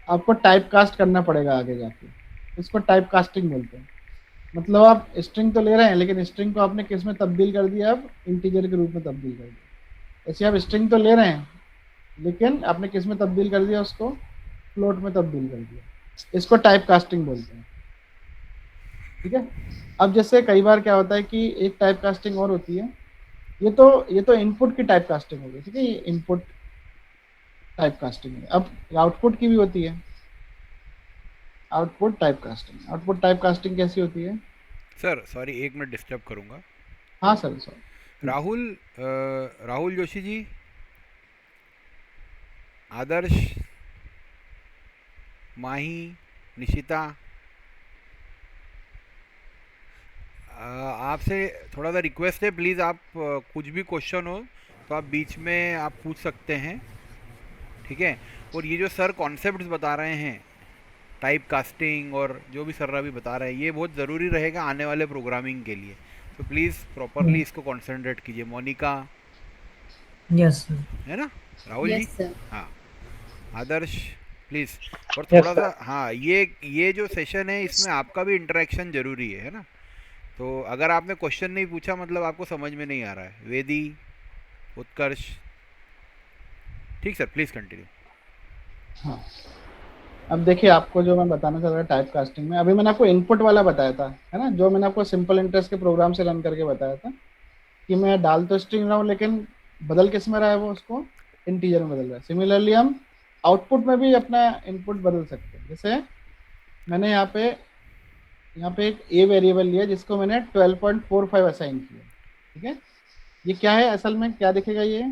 Speaker 2: आपको टाइप कास्ट करना पड़ेगा आगे जाके, इसको टाइप कास्टिंग बोलते हैं। मतलब आप स्ट्रिंग तो ले रहे हैं, लेकिन स्ट्रिंग को आपने किस में तब्दील कर दिया, अब इंटीजर के रूप में तब्दील कर दिया। ऐसे आप स्ट्रिंग तो ले रहे हैं, लेकिन आपने किस में तब्दील कर दिया, उसको फ्लोट में तब्दील कर दिया। इसको टाइप कास्टिंग बोलते हैं, ठीक है। अब जैसे कई बार क्या होता है कि एक टाइप कास्टिंग और होती है, ये तो इनपुट की टाइप कास्टिंग हो गई, ठीक है, ये इनपुट टाइप कास्टिंग है। अब आउटपुट की भी होती है, output type casting. Output type casting कैसी होती है?
Speaker 1: सर सॉरी, 1 मिनट डिस्टर्ब करूँगा।
Speaker 2: हाँ सर, सॉरी।
Speaker 1: राहुल जोशी जी, आदर्श, माही, निशिता, आपसे थोड़ा सा रिक्वेस्ट है, प्लीज़ आप कुछ भी क्वेश्चन हो तो आप बीच में आप पूछ सकते हैं, ठीक है। और ये जो सर कॉन्सेप्ट्स बता रहे हैं, टाइप कास्टिंग और जो भी सर अभी बता रहे हैं, ये बहुत ज़रूरी रहेगा आने वाले प्रोग्रामिंग के लिए, तो प्लीज़ प्रॉपरली इसको कॉन्सेंट्रेट कीजिए। Monika,
Speaker 9: yes sir.
Speaker 1: है ना, राहुल जी?
Speaker 7: Yes sir.
Speaker 1: हाँ, आदर्श प्लीज़। और
Speaker 10: Yes,
Speaker 1: थोड़ा
Speaker 10: sir.
Speaker 1: सा, हाँ, ये जो सेशन है इसमें आपका भी इंटरेक्शन ज़रूरी है ना। तो अगर आपने क्वेश्चन नहीं पूछा मतलब आपको समझ में नहीं आ रहा है। वेदी, उत्कर्ष, ठीक सर, प्लीज़ कंटिन्यू।
Speaker 2: हाँ, अब देखिए आपको जो मैं बताना चाह रहा था टाइप कास्टिंग में, अभी मैंने आपको इनपुट वाला बताया था, है ना, जो मैंने आपको सिंपल इंटरेस्ट के प्रोग्राम से रन करके बताया था कि मैं डाल तो स्ट्रिंग रहा हूँ, लेकिन बदल किस में रहा है, वो उसको इंटीजर में बदल रहा है। सिमिलरली हम आउटपुट में भी अपना इनपुट बदल सकते हैं। जैसे मैंने यहाँ पे एक ए वेरिएबल लिया जिसको मैंने 12.45 असाइन किया, ठीक है। ये क्या है असल में, क्या दिखेगा, ये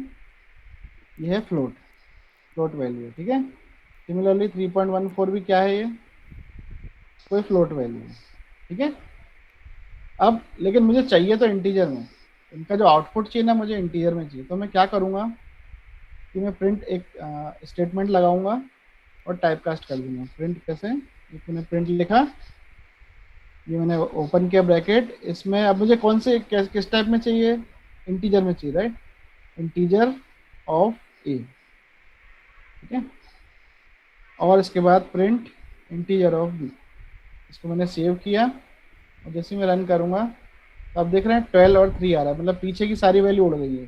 Speaker 2: है फ्लोट वैल्यू, ठीक है। सिमिलरली 3.14 भी क्या है, ये कोई फ्लोट वैल्यू है, ठीक है। अब लेकिन मुझे चाहिए तो इंटीजर में, इनका जो आउटपुट चाहिए ना मुझे इंटीजर में चाहिए, तो मैं क्या करूँगा कि मैं प्रिंट एक स्टेटमेंट लगाऊंगा और टाइप कास्ट कर दूंगा। प्रिंट कैसे, मैंने प्रिंट लिखा, ये मैंने ओपन किया ब्रैकेट, इसमें अब मुझे कौन से किस टाइप में चाहिए, इंटीजर में चाहिए, राइट, इंटीजर ऑफ ए, ठीक है। और इसके बाद प्रिंट इंटीजर ऑफ बी, इसको मैंने सेव किया, और जैसे मैं रन करूंगा तो आप देख रहे हैं 12 और 3 आ रहा है, मतलब पीछे की सारी वैल्यू उड़ गई है।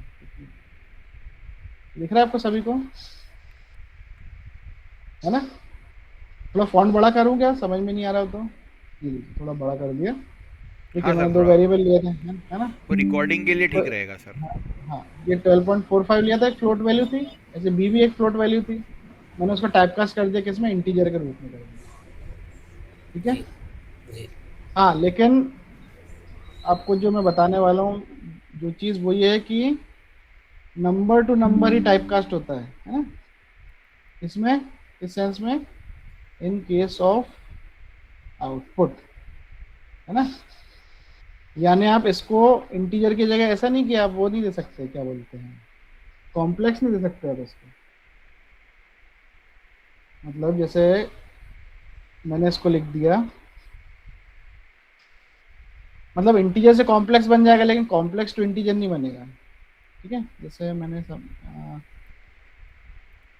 Speaker 2: दिख रहा है आपको सभी को, है ना। थोड़ा फॉन्ट बड़ा करूँ क्या, समझ में नहीं आ रहा हो तो ये लीजिए थोड़ा बड़ा कर दिया, ठीक है।
Speaker 1: हाँ
Speaker 2: मैंने
Speaker 1: सर,
Speaker 2: 2
Speaker 1: थोड़ा
Speaker 2: वेरिएबल लिए थे, है ना।
Speaker 1: वो रिकॉर्डिंग के लिए
Speaker 2: तो
Speaker 1: ठीक रहेगा सर।
Speaker 2: हाँ, ये 12.45 लिया था, एक फ्लोट वैल्यू थी, ऐसे बी भी एक फ्लोट वैल्यू थी, मैंने उसको टाइप कास्ट कर दिया किसमें, इंटीजर के रूप में कर दिया, ठीक है। हाँ, लेकिन आपको जो मैं बताने वाला हूँ जो चीज़ वो ये है कि नंबर टू नंबर ही टाइप कास्ट होता है ना, इसमें, इस सेंस में, इन केस ऑफ आउटपुट, है ना। यानी आप इसको इंटीजर की जगह ऐसा नहीं कि आप वो नहीं दे सकते, क्या बोलते हैं, कॉम्प्लेक्स नहीं दे सकते आप इसको। मतलब जैसे मैंने इसको लिख दिया, मतलब इंटीजर से कॉम्प्लेक्स बन जाएगा, लेकिन कॉम्प्लेक्स टू इंटीजर नहीं बनेगा, ठीक है। जैसे मैंने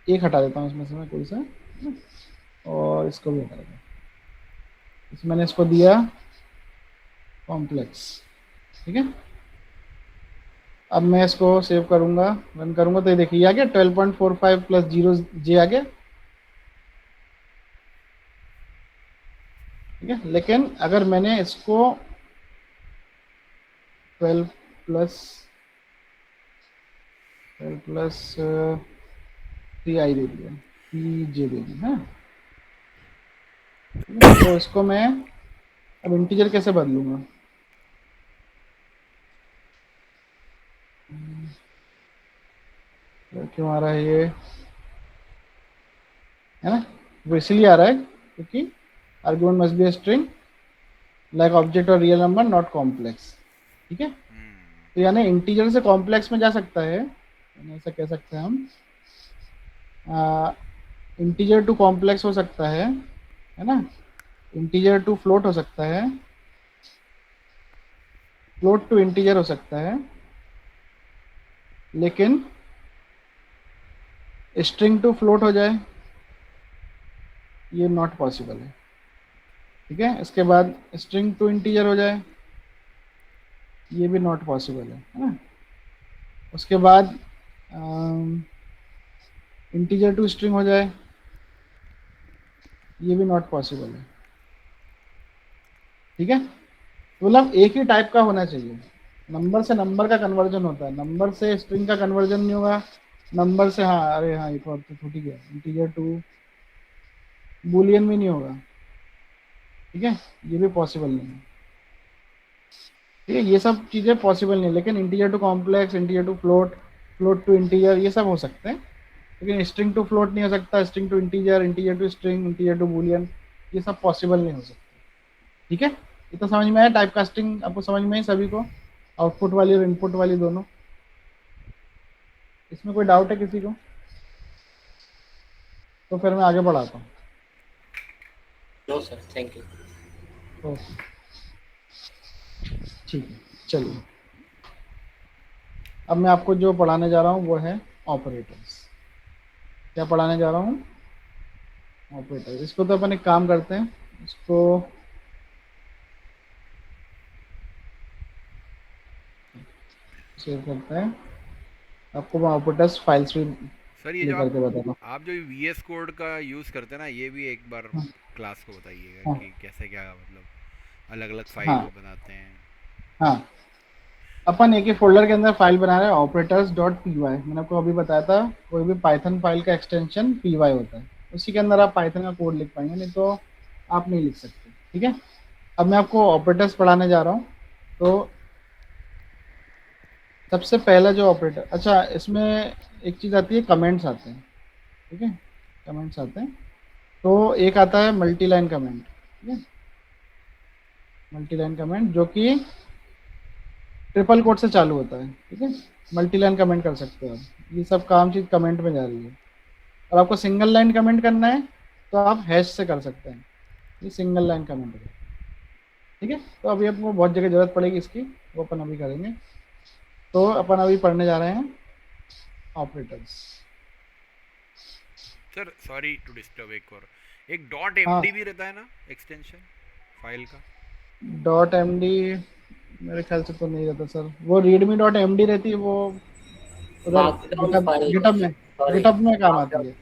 Speaker 2: एक हटा देता हूँ इसमें से मैं कोई सा, और इसको भी हटा देता हूँ, इसमें मैंने इसको दिया कॉम्प्लेक्स, ठीक है। अब मैं इसको सेव करूंगा, रन करूंगा, तो ये देखिए आ गया 12.45 प्लस 0 जे आ गया, ठीक है। लेकिन अगर मैंने इसको 12 प्लस 3i दे दिया, 3j दे दिया, है। तो इसको मैं अब इंटीजर कैसे बदलूंगा, क्यों आ रहा है ये, है ना? वो इसलिए आ रहा है क्योंकि argument must be a string like object और रियल नंबर नॉट कॉम्प्लेक्स, ठीक है? तो यानी इंटीजर से कॉम्प्लेक्स में जा सकता है, यानी ऐसा कह सकते हैं हम, इंटीजर टू कॉम्प्लेक्स हो सकता है ना? इंटीजर टू फ्लोट हो सकता है, फ्लोट टू इंटीजर हो सकता है, लेकिन स्ट्रिंग टू फ्लोट हो जाए ये नॉट पॉसिबल है, ठीक है? इसके बाद स्ट्रिंग टू इंटीजर हो जाए ये भी नॉट पॉसिबल है ना? उसके बाद इंटीजर टू स्ट्रिंग हो जाए ये भी नॉट पॉसिबल है, ठीक है? मतलब एक ही टाइप का होना चाहिए, नंबर से नंबर का कन्वर्जन होता है, नंबर से स्ट्रिंग का कन्वर्जन नहीं होगा, नंबर से, हाँ अरे हाँ एक और तो छूट गया, इंटीजर टू बूलियन भी नहीं होगा, ठीक है? ये भी पॉसिबल नहीं है, ठीक है? ये सब चीज़ें पॉसिबल नहीं है, लेकिन integer to complex, integer to float, float to integer ये सब हो सकते हैं, लेकिन स्ट्रिंग टू फ्लोट नहीं हो सकता, string to integer, integer to string, integer to boolean ये सब पॉसिबल नहीं हो सकता, ठीक है? ये तो समझ में आया, टाइप कास्टिंग आपको समझ में है सभी को, आउटपुट वाली और इनपुट वाली दोनों? इसमें कोई डाउट है किसी को? तो फिर मैं आगे बढ़ाता हूँ।
Speaker 6: No sir, thank you.
Speaker 2: Okay, ठीक है, चलिए अब मैं आपको जो पढ़ाने जा रहा हूँ वो है ऑपरेटर्स। क्या पढ़ाने जा रहा हूँ? ऑपरेटर्स। इसको तो अपन एक काम करते हैं, इसको सेव करते हैं, आपको मैं ऑपरेटर्स फाइल्स भी
Speaker 1: सर ये
Speaker 2: ले
Speaker 1: जो
Speaker 2: करके बताता हूँ।
Speaker 1: आप जो VS कोड का यूज़ करते हैं ना, ये भी एक बार
Speaker 2: हाँ।
Speaker 1: क्लास को बताइएगा
Speaker 2: हाँ।
Speaker 1: कि कैसे क्या मतलब अलग अलग फाइल
Speaker 2: हाँ।
Speaker 1: बनाते हैं।
Speaker 2: हाँ, अपन एक ही फोल्डर के अंदर फाइल बना रहे हैं operators.py। मैंने आपको अभी बताया था कोई भी पाइथन फाइल का एक्सटेंशन py होता है, उसी के अंदर आप पाइथन का कोड लिख पाएंगे, नहीं तो आप नहीं लिख सकते, ठीक है? अब मैं आपको ऑपरेटर्स पढ़ाने जा रहा हूँ। तो सबसे पहला जो ऑपरेटर, अच्छा इसमें एक चीज़ आती है, कमेंट्स आते हैं, ठीक है? कमेंट्स आते हैं, तो एक आता है मल्टी लाइन कमेंट, ठीक है? मल्टी लाइन कमेंट जो कि ट्रिपल कोट से चालू होता है, ठीक है? मल्टी लाइन कमेंट कर सकते हो आप, ये सब काम चीज़ कमेंट में जा रही है। और आपको सिंगल लाइन कमेंट करना है तो आप हैश से कर सकते हैं, ये सिंगल लाइन कमेंट है, ठीक है? तो अभी आपको बहुत जगह जरूरत पड़ेगी इसकी, वो अपन अभी करेंगे। तो अपन अभी पढ़ने जा रहे हैं operators.
Speaker 1: Sir sorry to disturb, एक डॉट
Speaker 2: हाँ।
Speaker 1: MD भी रहता है ना एक्सटेंशन फाइल का?
Speaker 2: डॉट MD मेरे ख्याल से तो नहीं रहता सर, वो रीडमी डॉट MD रहती है, वो उधर गिटहब में काम आती है।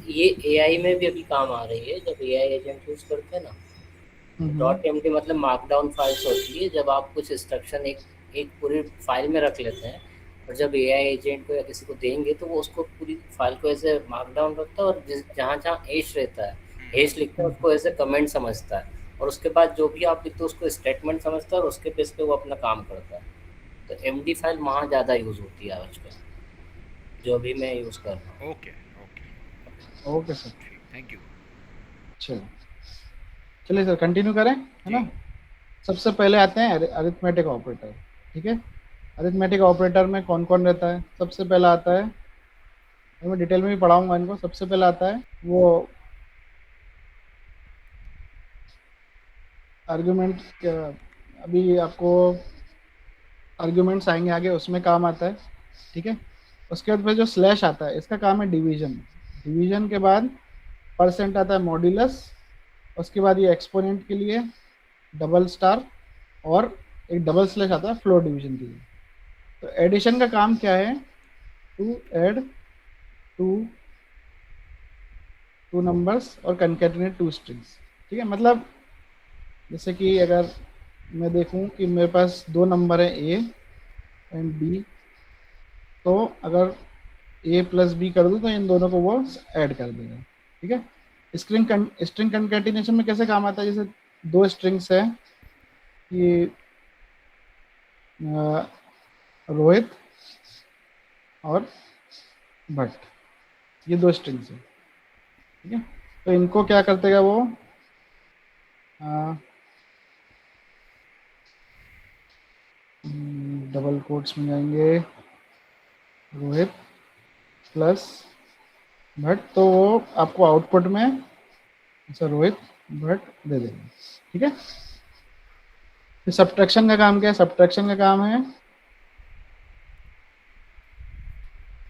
Speaker 6: ये AI में भी अभी काम आ रही है, जब AI एजेंट यूज करते हैं ना, डॉट MD मतलब मार्कडाउन फाइल्स होती है, जब आप कुछ इंस्ट्रक्शन एक पूरी फाइल में रख लेते हैं और जब AI एजेंट को या किसी को देंगे तो वो उसको पूरी फाइल को ऐसे मार्कडाउन रखता है और जहाँ जहाँ हैश रहता है, हैश लिखता है, उसको ऐसे कमेंट समझता है और उसके बाद जो भी आप लिखते हो उसको स्टेटमेंट समझता है और उसके बेस पे वो अपना काम करता है। तो MD फाइल वहाँ ज़्यादा यूज़ होती है आजकल, जो भी मैं यूज़ कर रहा हूँ।
Speaker 2: Okay sir,
Speaker 1: thank you.
Speaker 2: चलिए सर कंटिन्यू करें, है ना? सबसे पहले आते हैं अरिथमेटिक ऑपरेटर, ठीक है? अरिथमेटिक ऑपरेटर में कौन कौन रहता है? सबसे पहला आता है, मैं डिटेल में भी पढ़ाऊंगा इनको, सबसे पहला आता है वो आर्ग्यूमेंट, अभी आपको आर्ग्यूमेंट्स आएंगे आगे, उसमें काम आता है, ठीक है? उसके बाद फिर जो स्लैश आता है, इसका काम है डिवीजन। डिवीजन के बाद परसेंट आता है मॉड्यूलस, उसके बाद ये एक्सपोनेंट के लिए डबल स्टार और एक डबल स्लैश आता है फ्लोर डिवीजन के लिए। तो एडिशन का काम क्या है? टू ऐड टू नंबर्स और कंकैटिनेट टू स्ट्रिंग्स, ठीक है? मतलब जैसे कि अगर मैं देखूं कि मेरे पास दो नंबर है A एंड B, तो अगर A प्लस B कर दूं तो इन दोनों को वो ऐड कर देगा, ठीक है? स्ट्रिंग कंकैटिनेशन में कैसे काम आता है? जैसे दो स्ट्रिंग्स है कि रोहित और बट, ये 2 स्ट्रिंग्स है, ठीक है। तो इनको क्या करते हैं वो डबल कोट्स में जाएंगे रोहित प्लस भट्ट, तो वो आपको आउटपुट में ऐसा रोहित भट्ट दे देंगे, ठीक है। फिर सब्ट्रैक्शन का काम क्या है? सब्ट्रैक्शन का काम है,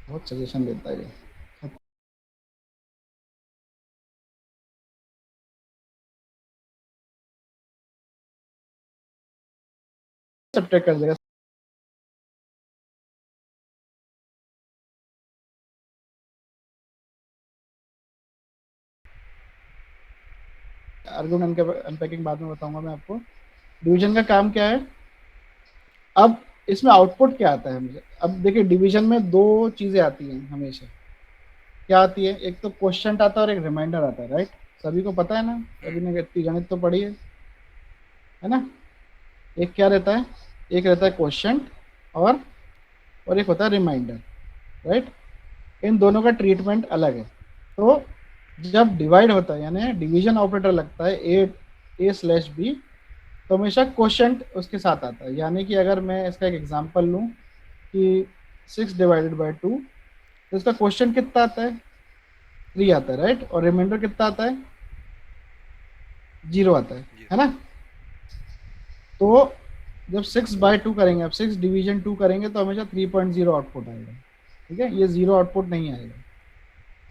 Speaker 2: बहुत सजेशन देता है ये, सब्ट्रैक्ट कर देगा। आर्गुमेंट अनपैकिंग बाद में बताऊंगा मैं आपको। डिवीजन का काम क्या है? अब इसमें आउटपुट क्या आता है मुझे? अब देखिए डिवीजन में 2 चीजें आती हैं हमेशा। क्या आती है? एक तो क्वोशिएंट आता है और एक रिमाइंडर आता है, राइट? सभी को पता है ना, सभी ने इतनी गणित तो पढ़ी है ना। एक क्या रहता है? एक रहता है क्वोशिएंट और एक होता है रिमाइंडर, राइट? इन दोनों का ट्रीटमेंट अलग है। तो जब डिवाइड होता है यानी डिवीजन ऑपरेटर लगता है a/b, तो हमेशा क्वोशिएंट उसके साथ आता है। यानी कि अगर मैं इसका एक एग्जांपल लूं कि 6 डिवाइडेड बाय 2, तो इसका क्वोशिएंट कितना आता है? 3 आता है, राइट? और रिमाइंडर कितना आता है? 0 आता है ना। तो जब 6/2 करेंगे, अब 6 डिवीजन 2 करेंगे तो हमेशा 3.0 आउटपुट आएगा, ठीक है। ये 0 आउटपुट नहीं आएगा।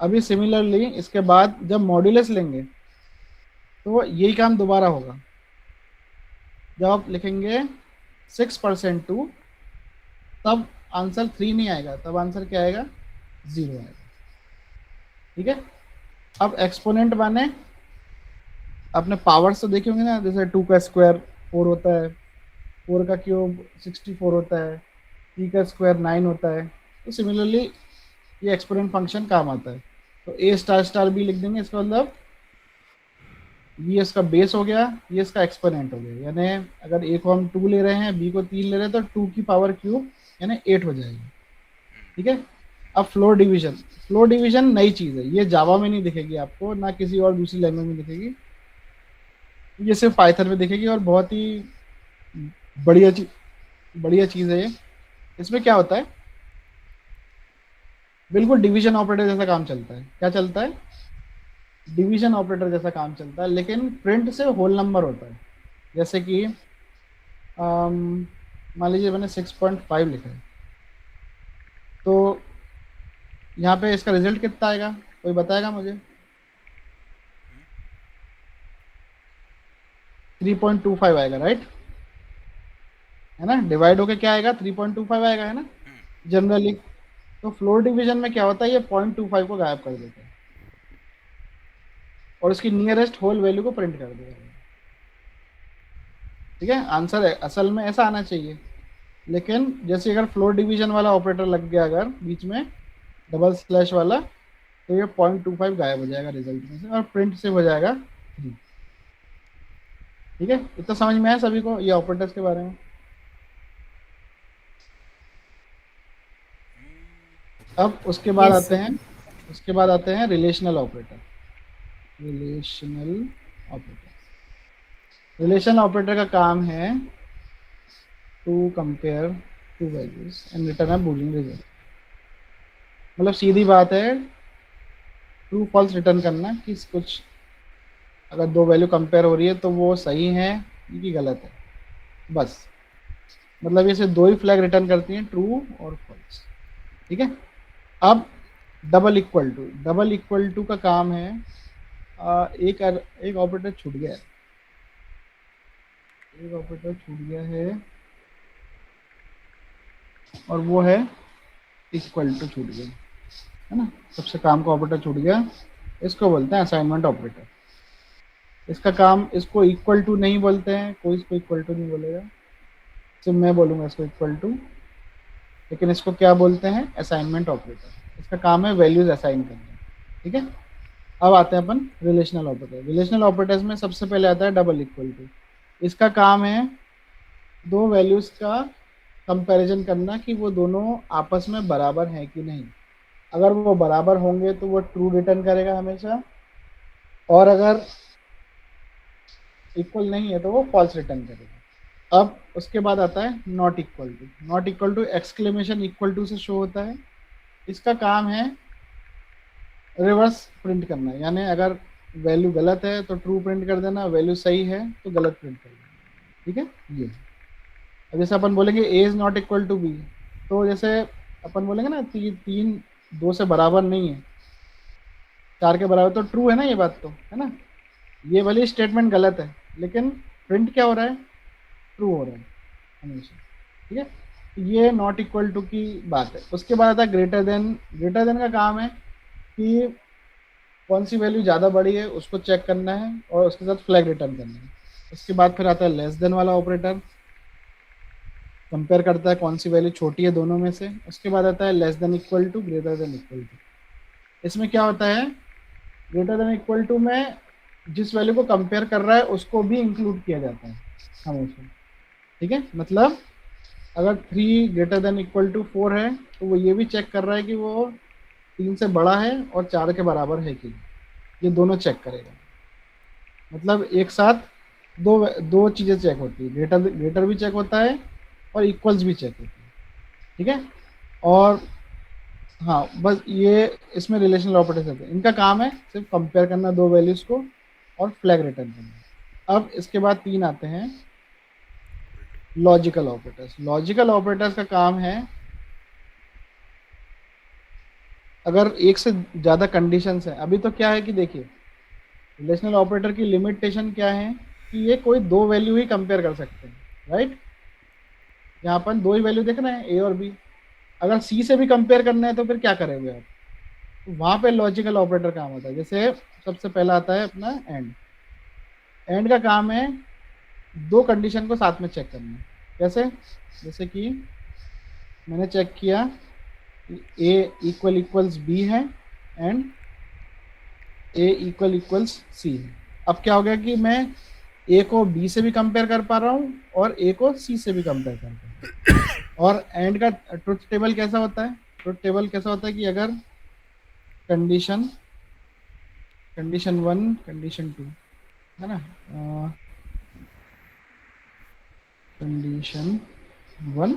Speaker 2: अभी सिमिलरली इसके बाद जब मॉड्यूलस लेंगे तो यही काम दोबारा होगा। जब आप लिखेंगे 6% 2, तब आंसर 3 नहीं आएगा, तब आंसर क्या आएगा? 0 आएगा, ठीक है। अब एक्सपोनेंट माने आपने पावर्स तो देखे होंगे ना, जैसे 2 का स्क्वायर 4 होता है, 4 का क्यूब 64 होता है, 3 का स्क्वायर 9 होता है। तो सिमिलरली ये एक्सपोनेंट फंक्शन काम आता है। तो a** b लिख देंगे, इसका मतलब ये इसका बेस हो गया, ये इसका एक्सपोनेंट हो गया। यानी अगर a को हम 2 ले रहे हैं, b को 3 ले रहे हैं, तो 2 की पावर क्यूब यानी 8 हो जाएगी, ठीक है। अब फ्लोर डिवीजन नई चीज़ है, ये जावा में नहीं दिखेगी आपको, ना किसी और दूसरी लैंग्वेज में दिखेगी, ये सिर्फ पाइथन में दिखेगी और बहुत ही बढ़िया चीज़ है ये। इसमें क्या होता है? बिल्कुल डिवीजन ऑपरेटर जैसा काम चलता है। क्या चलता है? डिवीजन ऑपरेटर जैसा काम चलता है, लेकिन प्रिंट से होल नंबर होता है। जैसे कि मान लीजिए मैंने 6.5 लिखा है, तो यहाँ पे इसका रिजल्ट कितना आएगा? कोई बताएगा मुझे? 3.25 आएगा, राइट? है ना। डिवाइड होके क्या आएगा? 3.25 आएगा, है ना जनरली। तो फ्लोर डिवीजन में क्या होता है? ये 0.25 को गायब कर देता है और इसकी नियरेस्ट होल वैल्यू को प्रिंट कर देगा, ठीक है। आंसर असल में ऐसा आना चाहिए, लेकिन जैसे अगर फ्लोर डिवीजन वाला ऑपरेटर लग गया अगर बीच में डबल स्लैश वाला, तो ये 0.25 गायब हो जाएगा रिजल्ट में से और प्रिंट से हो जाएगा 3, ठीक है। इतना समझ में आया सभी को ये ऑपरेटर्स के बारे में? अब उसके बाद आते हैं रिलेशनल ऑपरेटर। रिलेशनल ऑपरेटर का काम है to compare 2 values and return a boolean result. मतलब सीधी बात है, ट्रू फॉल्स रिटर्न करना कि कुछ अगर 2 वैल्यू कंपेयर हो रही है तो वो सही है कि गलत है, बस। मतलब ये सिर्फ 2 ही फ्लैग रिटर्न करती हैं, ट्रू और फॉल्स, ठीक है। अब डबल इक्वल टू का काम है, एक ऑपरेटर छूट गया है, और वो है इक्वल टू छूट गया, है ना। सबसे काम का ऑपरेटर छूट गया, इसको बोलते हैं असाइनमेंट ऑपरेटर। इसका काम, इसको इक्वल टू नहीं बोलते हैं, कोई इसको इक्वल टू नहीं बोलेगा, सिर्फ मैं बोलूँगा इसको इक्वल टू, लेकिन इसको क्या बोलते हैं? Assignment operator. इसका काम है वैल्यूज असाइन करना, ठीक है। अब आते हैं अपन रिलेशनल ऑपरेटर। रिलेशनल ऑपरेटर्स में सबसे पहले आता है डबल इक्वल टू। इसका काम है 2 वैल्यूज का कंपैरिजन करना कि वो दोनों आपस में बराबर हैं कि नहीं। अगर वो बराबर होंगे तो वो ट्रू रिटर्न करेगा हमेशा, और अगर इक्वल नहीं है तो वो फॉल्स रिटर्न करेगा। अब उसके बाद आता है not equal to. Not equal to exclamation equal to से शो होता है। इसका काम है रिवर्स प्रिंट करना, यानी अगर वैल्यू गलत है तो ट्रू प्रिंट कर देना, वैल्यू सही है तो गलत प्रिंट कर देना। ठीक है, ये अब जैसे अपन बोलेंगे A is not equal to B, तो जैसे अपन बोलेंगे ना तीन दो से बराबर नहीं है, 4 के बराबर, तो ट्रू है ना ये बात, तो है ना। ये वाली स्टेटमेंट गलत है लेकिन प्रिंट क्या हो रहा है, ट्रू हो रहा है हमेशा। ठीक है, ये नॉट इक्वल टू की बात है। उसके बाद आता है ग्रेटर देन। ग्रेटर देन का काम है कि कौन सी वैल्यू ज़्यादा बड़ी है उसको चेक करना है और उसके साथ फ्लैग रिटर्न करना है। उसके बाद फिर आता है लेस देन वाला ऑपरेटर, कंपेयर करता है कौन सी वैल्यू छोटी है दोनों में से। उसके बाद आता है less than equal to, greater than equal to. इसमें क्या होता है, ग्रेटर देन इक्वल टू में जिस वैल्यू को कंपेयर कर रहा है उसको भी इंक्लूड किया जाता है हमेशा। ठीक है, मतलब अगर 3 ग्रेटर देन इक्वल टू 4 है तो वो ये भी चेक कर रहा है कि वो 3 से बड़ा है और 4 के बराबर है कि, ये दोनों चेक करेगा। मतलब एक साथ दो चीज़ें चेक होती है, ग्रेटर भी चेक होता है और इक्वल्स भी चेक होती है। ठीक है, और हाँ बस ये इसमें रिलेशनल ऑपरेटर्स होते हैं, इनका काम है सिर्फ कंपेयर करना दो वैल्यूज़ को और फ्लैग रिटर्न करना। अब इसके बाद 3 आते हैं लॉजिकल ऑपरेटर्स। लॉजिकल ऑपरेटर्स का काम है, अगर एक से ज़्यादा कंडीशंस हैं, अभी तो क्या है कि देखिए रिलेशनल ऑपरेटर की लिमिटेशन क्या है कि ये कोई 2 वैल्यू ही कंपेयर कर सकते हैं, राइट। यहाँ पर 2 ही वैल्यू देख रहे हैं, ए और बी। अगर सी से भी कंपेयर करना है तो फिर क्या करेंगे आप, तो वहाँ पे लॉजिकल ऑपरेटर काम होता है। जैसे सबसे पहला आता है अपना एंड। एंड का काम है 2 कंडीशन को साथ में चेक करना। कैसे, जैसे कि मैंने चेक किया ए इक्वल इक्वल्स बी है एंड ए इक्वल इक्वल्स सी है। अब क्या हो गया कि मैं ए को बी से भी कंपेयर कर पा रहा हूँ और ए को सी से भी कंपेयर कर पा रहा हूँ। और एंड का ट्रुथ टेबल कैसा होता है, ट्रुथ टेबल कैसा होता है कि अगर कंडीशन 1 कंडीशन 2 है ना, कंडीशन 1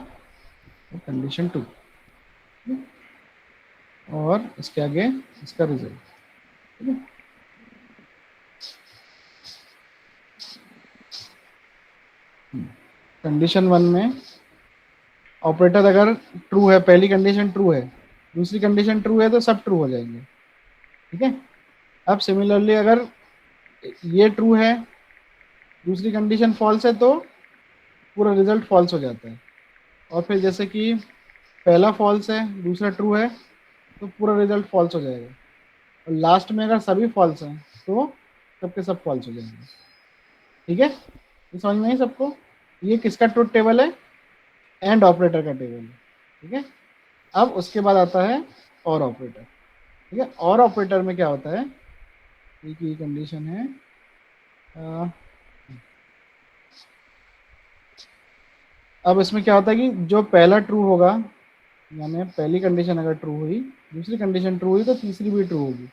Speaker 2: और कंडीशन 2 और इसके आगे इसका रिजल्ट। ठीक है, कंडीशन 1 में ऑपरेटर अगर ट्रू है, पहली कंडीशन ट्रू है, दूसरी कंडीशन ट्रू है तो सब ट्रू हो जाएंगे। ठीक है, अब सिमिलरली अगर ये ट्रू है, दूसरी कंडीशन फॉल्स है तो पूरा रिजल्ट फॉल्स हो जाता है। और फिर जैसे कि पहला फॉल्स है दूसरा ट्रू है तो पूरा रिजल्ट फॉल्स हो जाएगा। और लास्ट में अगर सभी फॉल्स हैं तो सबके सब फॉल्स हो जाएंगे। ठीक है, ये समझ में आई सबको। ये किसका ट्रुथ टेबल है, एंड ऑपरेटर का टेबल है। ठीक है, अब उसके बाद आता है और ऑपरेटर। ठीक है, और ऑपरेटर में क्या होता है, ये कंडीशन है अब इसमें क्या होता है कि जो पहला ट्रू होगा, यानी पहली कंडीशन अगर ट्रू हुई, दूसरी कंडीशन ट्रू हुई तो तीसरी भी ट्रू होगी।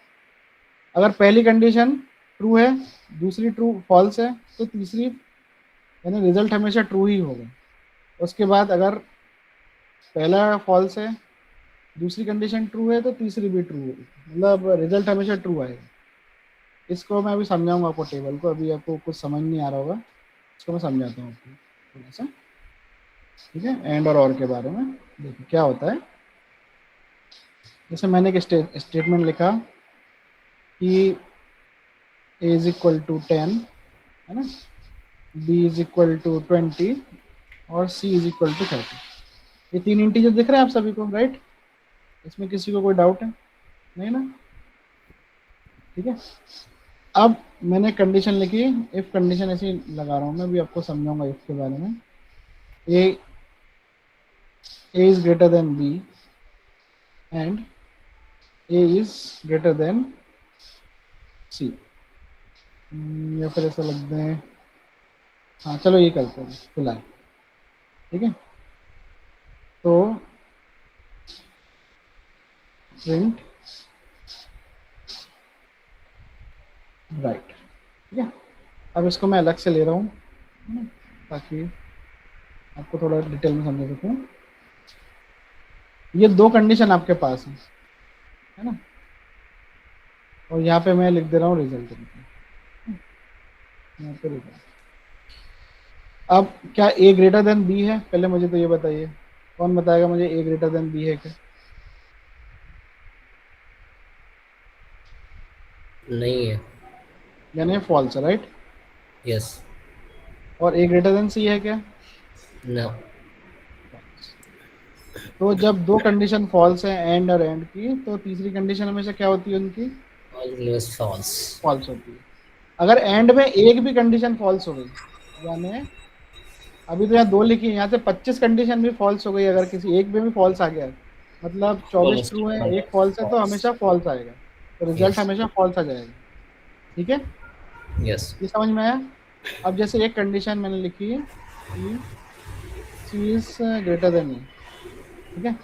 Speaker 2: अगर पहली कंडीशन ट्रू है दूसरी ट्रू फॉल्स है तो तीसरी, यानी रिजल्ट हमेशा ट्रू ही होगा। उसके बाद अगर पहला फॉल्स है दूसरी कंडीशन ट्रू है तो तीसरी भी ट्रू होगी, मतलब रिजल्ट हमेशा ट्रू आएगा। इसको मैं अभी समझाऊंगा आपको टेबल को, अभी आपको कुछ समझ नहीं आ रहा होगा, इसको मैं समझाता हूँ आपको थोड़ा सा। ठीक है, एंड और के बारे में देखिए क्या होता है। जैसे मैंने एक स्टेटमेंट लिखा कि a इज इक्वल टू 10 है ना, b इज इक्वल टू 20 और c इज इक्वल टू 30। ये 3 इंटीजर दिख रहे हैं आप सभी को, राइट। इसमें किसी को कोई डाउट है नहीं ना। ठीक है, अब मैंने कंडीशन लिखी, इफ कंडीशन ऐसी लगा रहा हूँ मैं, भी आपको समझाऊंगा इफ के बारे में। a is greater than b and a is greater than c, या फिर ऐसा लगता है, हाँ चलो ये करते हैं फिलहाल। ठीक है, तो प्रिंट राइट, ठीक है। अब इसको मैं अलग से ले रहा हूँ ताकि आपको थोड़ा डिटेल में समझा सकूँ। ये दो कंडीशन आपके पास है ना, और यहाँ पे मैं लिख दे रहा हूँ रिजल्ट, यहाँ पे रिजल्ट। अब क्या ए ग्रेटर देन बी है? पहले मुझे तो ये बताइए, कौन बताएगा मुझे ए ग्रेटर देन बी है क्या?
Speaker 6: नहीं है।
Speaker 2: यानी फॉल्स, राइट?
Speaker 6: यस।
Speaker 2: और ए ग्रेटर देन सी है क्या?
Speaker 6: नो।
Speaker 2: तो जब दो कंडीशन फॉल्स है एंड और एंड की, तो तीसरी कंडीशन हमेशा क्या होती है उनकी?
Speaker 6: Always false.
Speaker 2: फॉल्स होती है। अगर एंड में एक भी कंडीशन फॉल्स हो गई, यानी अभी तो यहाँ दो लिखी है, यहाँ से 25 कंडीशन भी फॉल्स हो गई, अगर किसी एक में भी फॉल्स आ गया, मतलब 24 ट्रू है, एक फॉल्स है, तो हमेशा फॉल्स आएगा, तो रिजल्ट हमेशा फॉल्स आ जाएगा, ठीक है?
Speaker 6: यस।
Speaker 2: ये समझ में आया? अब जैसे एक कंडीशन मैंने लिखी है कि सी इज ग्रेटर देन ए, ठीक है,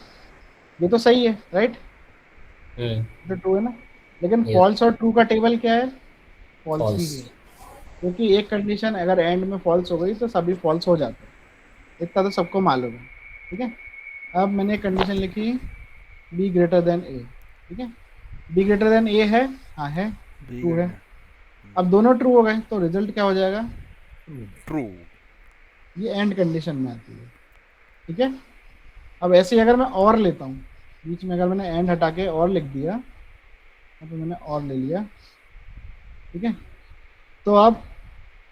Speaker 2: ये तो सही है, राइट? तो ट्रू है ना, लेकिन फॉल्स और ट्रू का टेबल क्या है? फॉल्स ही है, क्योंकि एक कंडीशन अगर एंड में फॉल्स हो गई तो सभी फॉल्स हो जाते हैं, इतना तो सबको मालूम है, ठीक है? अब मैंने एक कंडीशन लिखी बी ग्रेटर देन ए, ठीक है? बी ग्रेटर देन ए है, हाँ है, ट्रू है। अब दोनों ट्रू हो गए तो रिजल्ट क्या हो जाएगा?
Speaker 1: ट्रू।
Speaker 2: ये एंड कंडीशन में आती है, ठीक है? अब ऐसे ही अगर मैं और लेता हूँ, बीच में अगर मैंने एंड हटा के और लिख दिया, तो मैंने और ले लिया, ठीक है? तो अब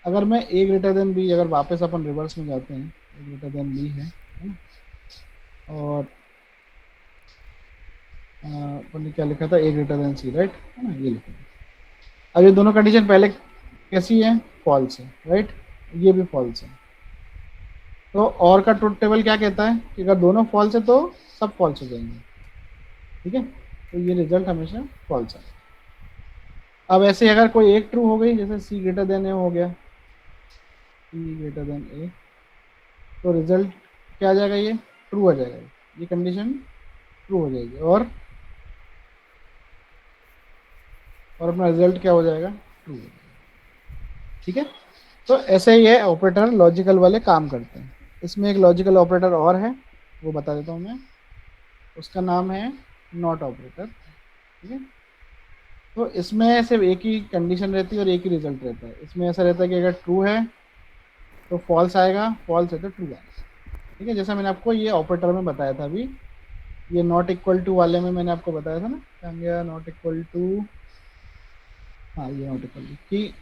Speaker 2: अगर मैं ए ग्रेटर देन बी, अगर वापस अपन रिवर्स में जाते हैं, ए ग्रेटर देन बी है ना? और अपन ने क्या लिखा था? ए ग्रेटर देन सी, राइट? है ना, ये लिखा था। अब ये दोनों कंडीशन पहले कैसी है? फॉल्स है, राइट? ये भी फॉल्स है। तो और का ट्रुथ टेबल क्या कहता है कि अगर दोनों फॉल्स है तो सब फॉल्स हो जाएंगे, ठीक है? तो ये रिजल्ट हमेशा फॉल्स है। अब ऐसे अगर कोई एक ट्रू हो गई, जैसे सी ग्रेटर देन ए हो गया, सी ग्रेटर देन ए, तो रिजल्ट क्या आ जाएगा? ये ट्रू आ जाएगा, ये कंडीशन ट्रू हो जाएगी, और अपना रिजल्ट क्या हो जाएगा? ट्रू हो जाएगा, ठीक है? तो ऐसे ही ये ऑपरेटर लॉजिकल वाले काम करते हैं। इसमें एक लॉजिकल ऑपरेटर और है, वो बता देता हूँ मैं, उसका नाम है नॉट ऑपरेटर, ठीक है? तो इसमें सिर्फ एक ही कंडीशन रहती है और एक ही रिजल्ट रहता है। इसमें ऐसा रहता है कि अगर ट्रू है तो फॉल्स आएगा, फॉल्स है तो ट्रू आएगा, ठीक है? जैसा मैंने आपको ये ऑपरेटर में बताया था अभी, ये नॉट इक्वल टू वाले में मैंने आपको बताया था ना, क्या गया? नॉट इक्वल टू, हाँ ये नॉट इक्वल टू, कि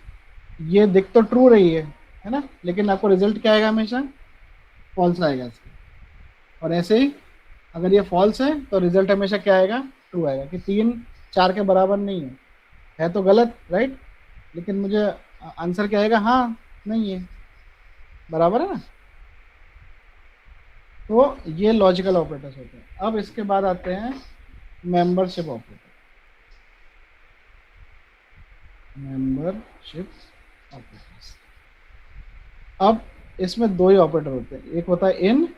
Speaker 2: ये दिख तो ट्रू रही है ना, लेकिन आपको रिजल्ट क्या आएगा? हमेशा फॉल्स आएगा इसका। और ऐसे ही अगर ये फॉल्स है तो रिजल्ट हमेशा क्या आएगा? ट्रू आएगा, कि 3 4 के बराबर नहीं है तो गलत, राइट? लेकिन मुझे आंसर क्या आएगा? हाँ, नहीं है, बराबर है ना? तो ये लॉजिकल ऑपरेटर्स होते हैं। अब इसके बाद आते हैं मेंबरशिप ऑपरेटर। मेंबरशिप ऑपरेटर्स, अब इसमें दो ही ऑपरेटर होते हैं, एक होता है इन,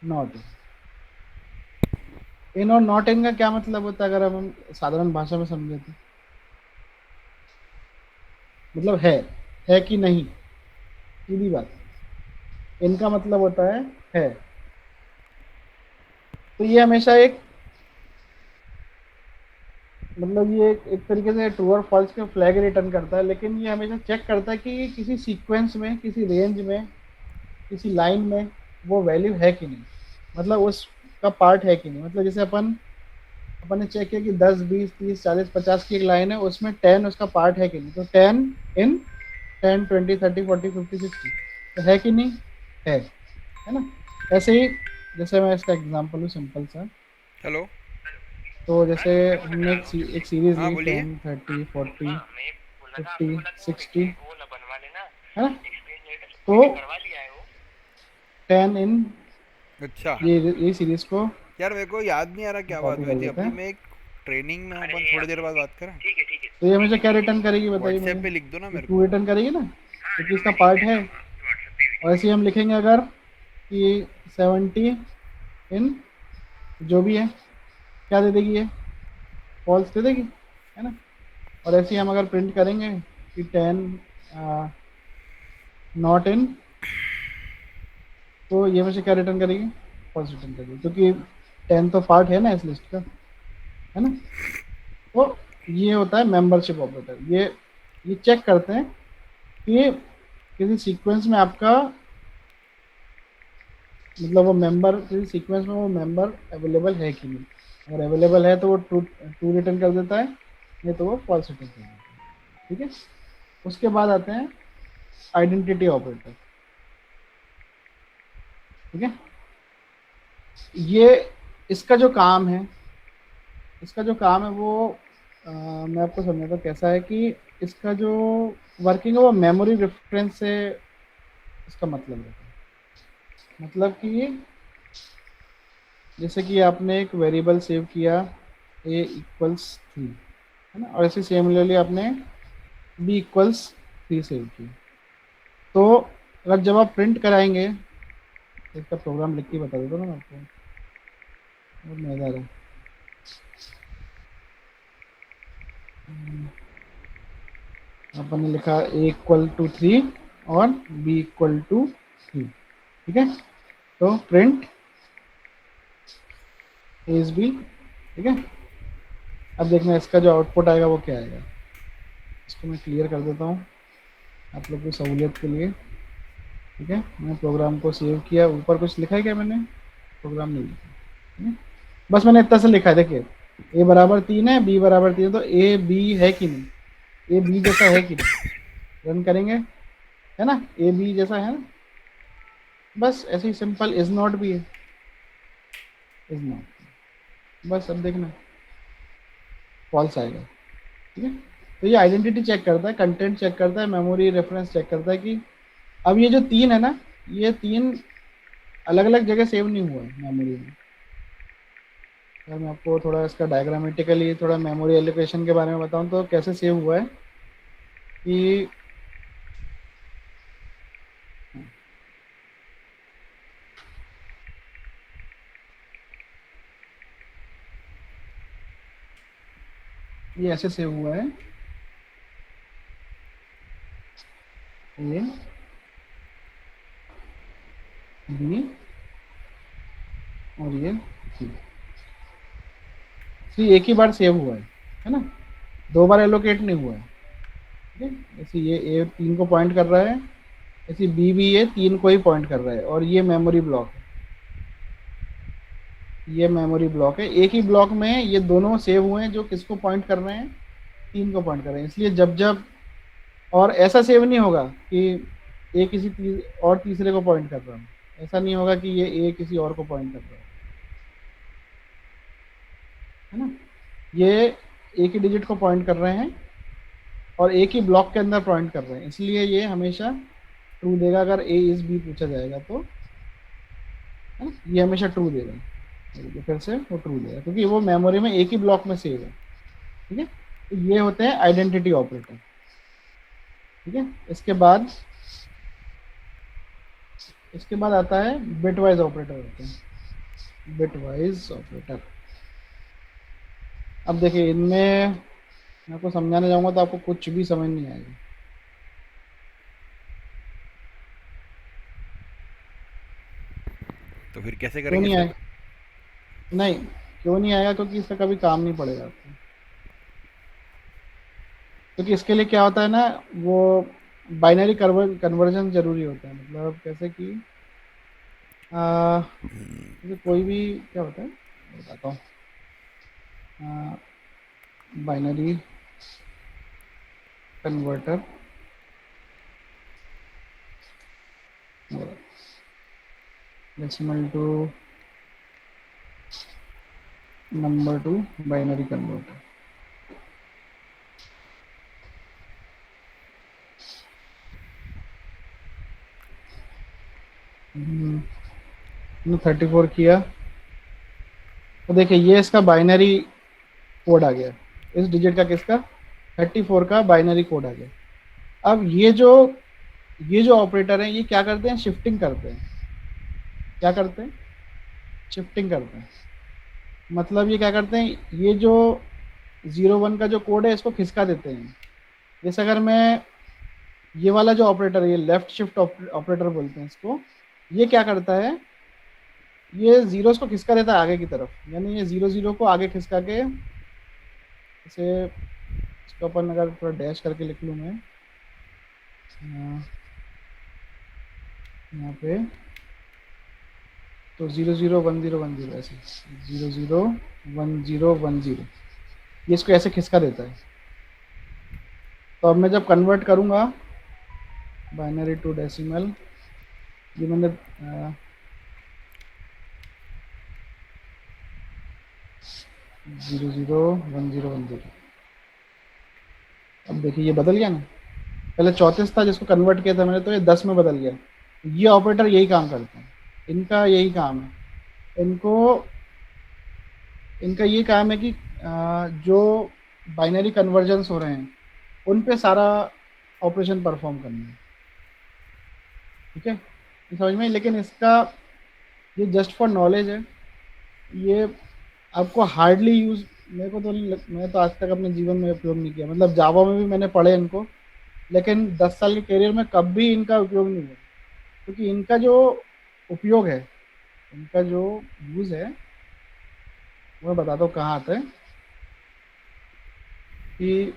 Speaker 2: नॉट इन। इन और नॉट इन का क्या मतलब होता है अगर हम साधारण भाषा में समझे तो? मतलब है कि नहीं, सीधी बात। इनका मतलब होता है, तो ये हमेशा एक, मतलब ये एक तरीके से ट्रू और फॉल्स के फ्लैग रिटर्न करता है, लेकिन ये हमेशा चेक करता है कि किसी सीक्वेंस में, किसी रेंज में, किसी लाइन में वो वैल्यू है कि नहीं, मतलब उसका पार्ट है कि नहीं। मतलब जैसे अपन ने चेक किया कि 10 20 30 40 50 की एक लाइन है, उसमें 10 उसका पार्ट है कि नहीं, तो 10 इन 10 20 30 40 50 60 तो है कि नहीं? है ना? ऐसे ही जैसे मैं इसका एग्जांपल हूँ सिंपल सा। हेलो। तो जैसे हमने एक सीरीज ली 10 30 40 50 60, है ना? तो 10 इन,
Speaker 1: अच्छा,
Speaker 2: ये सीरीज को,
Speaker 1: यार मेरे को याद नहीं आ रहा क्या बात हुई थी अपनी में, एक ट्रेनिंग में अपन थोड़ी देर बाद बात करें।
Speaker 2: तो ये हमेशा क्या रिटर्न करेगी बताइए?
Speaker 1: व्हाट्सएप पे लिख दो ना मेरे
Speaker 2: को। रिटर्न करेगी ना, क्योंकि इसका पार्ट है। और ऐसे हम लिखेंगे अगर कि 70 इन जो भी है क्या दे देगी, ये फॉल्स दे देगी, है ना। और ऐसे ही हम अगर प्रिंट करेंगे कि 10 नॉट इन, तो ये में से क्या रिटर्न करेगी, फॉल्स रिटर्न करेगी, क्योंकि 10 तो पार्ट है ना इस लिस्ट का, है ना। तो ये होता है मेंबरशिप ऑपरेटर। ये चेक करते हैं कि किसी सीक्वेंस में आपका मतलब वो मेंबर, किसी सीक्वेंस में वो मेंबर अवेलेबल है कि नहीं। अगर अवेलेबल है तो वो ट्रू रिटर्न कर देता है, नहीं तो वो फॉल्स रिटर्न कर देता है, ठीक है। उसके बाद आते हैं आइडेंटिटी ऑपरेटर, ठीक है। ये इसका जो काम है वो मैं आपको समझाता हूँ कैसा है कि इसका जो वर्किंग है वो मेमोरी रेफरेंस से इसका मतलब है। मतलब कि जैसे कि आपने एक वेरिएबल सेव किया a इक्वल्स 3, है ना, और ऐसे सिमिलरली आपने b इक्वल्स 3 सेव की। तो अगर जब आप प्रिंट कराएंगे, इसका प्रोग्राम लिख के बता देता हूँ ना आपको, बहुत मज़ेदार है। अपन ने लिखा a इक्वल टू 3 और b इक्वल टू 3, ठीक है। तो प्रिंट इज b, ठीक है। अब देखना इसका जो आउटपुट आएगा वो क्या आएगा। इसको मैं क्लियर कर देता हूँ आप लोग की सहूलियत के लिए, ठीक है। मैंने प्रोग्राम को सेव किया, ऊपर कुछ लिखा है क्या, मैंने प्रोग्राम नहीं लिखा, ठीक है? बस मैंने इतना सा लिखा है, देखिए a बराबर 3 है, b बराबर 3 है, तो a b है कि नहीं, a b जैसा है कि नहीं, रन करेंगे, है ना, a b जैसा है ना। बस ऐसे ही सिंपल इज नॉट भी है, इज नॉट, बस अब देखना फॉल्स आएगा, ठीक है। तो ये आइडेंटिटी चेक करता है, कंटेंट चेक करता है, मेमोरी रेफरेंस चेक करता है कि अब ये जो 3 है ना, ये 3 अलग अलग जगह सेव नहीं हुआ है मेमोरी में। अगर मैं आपको थोड़ा इसका डायग्रामेटिकली थोड़ा मेमोरी एलोकेशन के बारे में बताऊं तो कैसे सेव हुआ है कि ये ऐसे सेव हुआ है, ये बी और ये सी एक ही बार सेव हुआ है ना, 2 बार एलोकेट नहीं हुआ है, ठीक है। ऐसे ये ए 3 को पॉइंट कर रहा है, ऐसे बी भी ये 3 को ही पॉइंट कर रहा है, और ये मेमोरी ब्लॉक है, ये मेमोरी ब्लॉक है। एक ही ब्लॉक में ये दोनों सेव हुए हैं जो किसको पॉइंट कर रहे हैं, 3 को पॉइंट कर रहे हैं। इसलिए जब जब, और ऐसा सेव नहीं होगा कि ए किसी और तीसरे को पॉइंट कर रहा है, ऐसा नहीं होगा कि ये ए किसी और को पॉइंट कर रहा है ना। ये एक ही डिजिट को पॉइंट कर रहे हैं और एक ही ब्लॉक के अंदर पॉइंट कर रहे हैं, इसलिए ये हमेशा ट्रू देगा। अगर ए इज बी पूछा जाएगा तो, है ना, ये हमेशा ट्रू देगा, फिर से वो ट्रू देगा क्योंकि वो मेमोरी में एक ही ब्लॉक में सेव है, ठीक है। तो ये होते हैं आइडेंटिटी ऑपरेटर, ठीक है। इसके बाद आता है बिटवाइज ऑपरेटर होते हैं, बिटवाइज ऑपरेटर। अब देखिए इनमें मैं आपको समझाने जाऊंगा तो आपको कुछ भी समझ नहीं आएगा।
Speaker 1: तो फिर कैसे
Speaker 2: क्यों
Speaker 1: करेंगे
Speaker 2: नहीं
Speaker 1: इसका?
Speaker 2: आएगा? नहीं, क्यों नहीं आएगा? क्योंकि इसका कभी काम नहीं पड़ेगा आपको। क्योंकि इसके लिए क्या होता है ना, वो बाइनरी कन्वर्जन जरूरी होता है। मतलब कैसे कि जैसे कोई भी क्या होता है बताता हूँ, binary converter decimal to number to binary converter. ने 34 किया तो देखिए ये इसका बाइनरी कोड आ गया, इस डिजिट का किसका 34 का बाइनरी कोड आ गया। अब ये जो ऑपरेटर हैं ये क्या करते हैं, शिफ्टिंग करते हैं। क्या करते हैं? शिफ्टिंग करते हैं। मतलब ये क्या करते हैं, ये जो 0 1 का जो कोड है इसको खिसका देते हैं। जैसे अगर मैं ये वाला जो ऑपरेटर, ये लेफ्ट शिफ्ट ऑपरेटर बोलते हैं इसको, ये क्या करता है, ये जीरोस को खिसका देता है आगे की तरफ, यानी ये 0 0 को आगे खिसका के, जैसे इसको अपन अगर थोड़ा डैश करके लिख लूँ मैं यहाँ पे, तो 0 0 1 0 1 0 ऐसे 0 0 1 0 1 0, ये इसको ऐसे खिसका देता है। तो अब मैं जब कन्वर्ट करूँगा बाइनरी टू डेसिमल, ये मैंने 0 0 1 0 1 0, अब देखिए ये बदल गया ना, पहले 34 था जिसको कन्वर्ट किया था मैंने, तो ये 10 में बदल गया। ये ऑपरेटर यही काम करते हैं, इनका यही काम है, इनका ये काम है कि जो बाइनरी कन्वर्जन्स हो रहे हैं उन पे सारा ऑपरेशन परफॉर्म करना है। ठीक है, ये समझ में। लेकिन इसका ये जस्ट फॉर नॉलेज है, ये आपको हार्डली यूज, मेरे को तो नहीं मैं तो आज तक अपने जीवन में उपयोग नहीं किया। मतलब जावा में भी मैंने पढ़े इनको, लेकिन 10 साल के करियर में कभी इनका उपयोग नहीं हुआ, क्योंकि इनका जो उपयोग है, इनका जो यूज है, मैं बताता हूँ कहाँ आता है। कि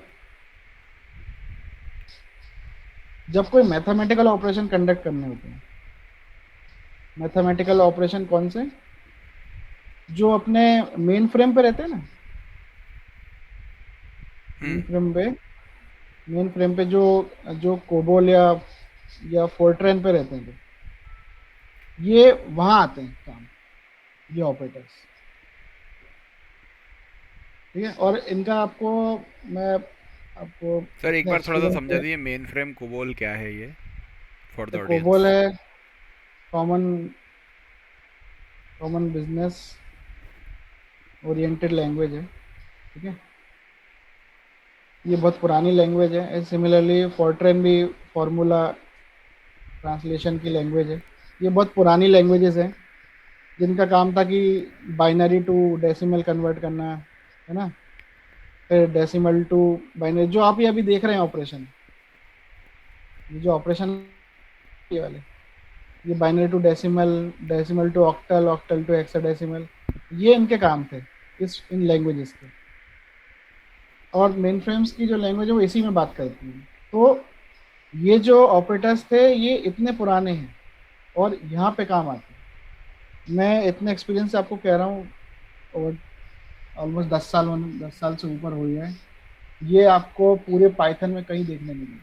Speaker 2: जब कोई मैथमेटिकल ऑपरेशन कंडक्ट करने होते हैं, मैथमेटिकल ऑपरेशन कौन से, जो अपने मेन फ्रेम पे रहते हैं ना, मेन फ्रेम पे जो कोबोल या फोर्ट्रेन पे रहते हैं, ये वहां आते हैं काम, ये ऑपरेटर्स। ठीक है, और इनका मैं आपको
Speaker 1: सर एक बार थोड़ा सा समझा दीजिए, मेन फ्रेम कोबोल क्या है ये, फॉर द ऑडियंस।
Speaker 2: कोबोल है कॉमन बिजनेस ओरिएंटेड लैंग्वेज है। ठीक है, ये बहुत पुरानी लैंग्वेज है। सिमिलरली फोर्ट्रेन भी फॉर्मूला ट्रांसलेशन की लैंग्वेज है। ये बहुत पुरानी लैंग्वेजेस हैं जिनका काम था कि बाइनरी टू डेसिमल कन्वर्ट करना, है ना, फिर डेसिमल टू बाइनरी, जो आप ये अभी देख रहे हैं ऑपरेशन, ये जो ऑपरेशन ये वाले, ये binary to decimal, decimal to octal, octal to hexadecimal, ये इनके काम थे इन लैंग्वेजेस के। और मेन फ्रेम्स की जो लैंग्वेज है वो इसी में बात करती है। तो ये जो ऑपरेटर्स थे ये इतने पुराने हैं और यहाँ पे काम आते हैं। मैं इतने एक्सपीरियंस से आपको कह रहा हूँ, और ऑलमोस्ट 10 साल से ऊपर हो गया है। ये आपको पूरे पाइथन में कहीं देखने मिलेगा,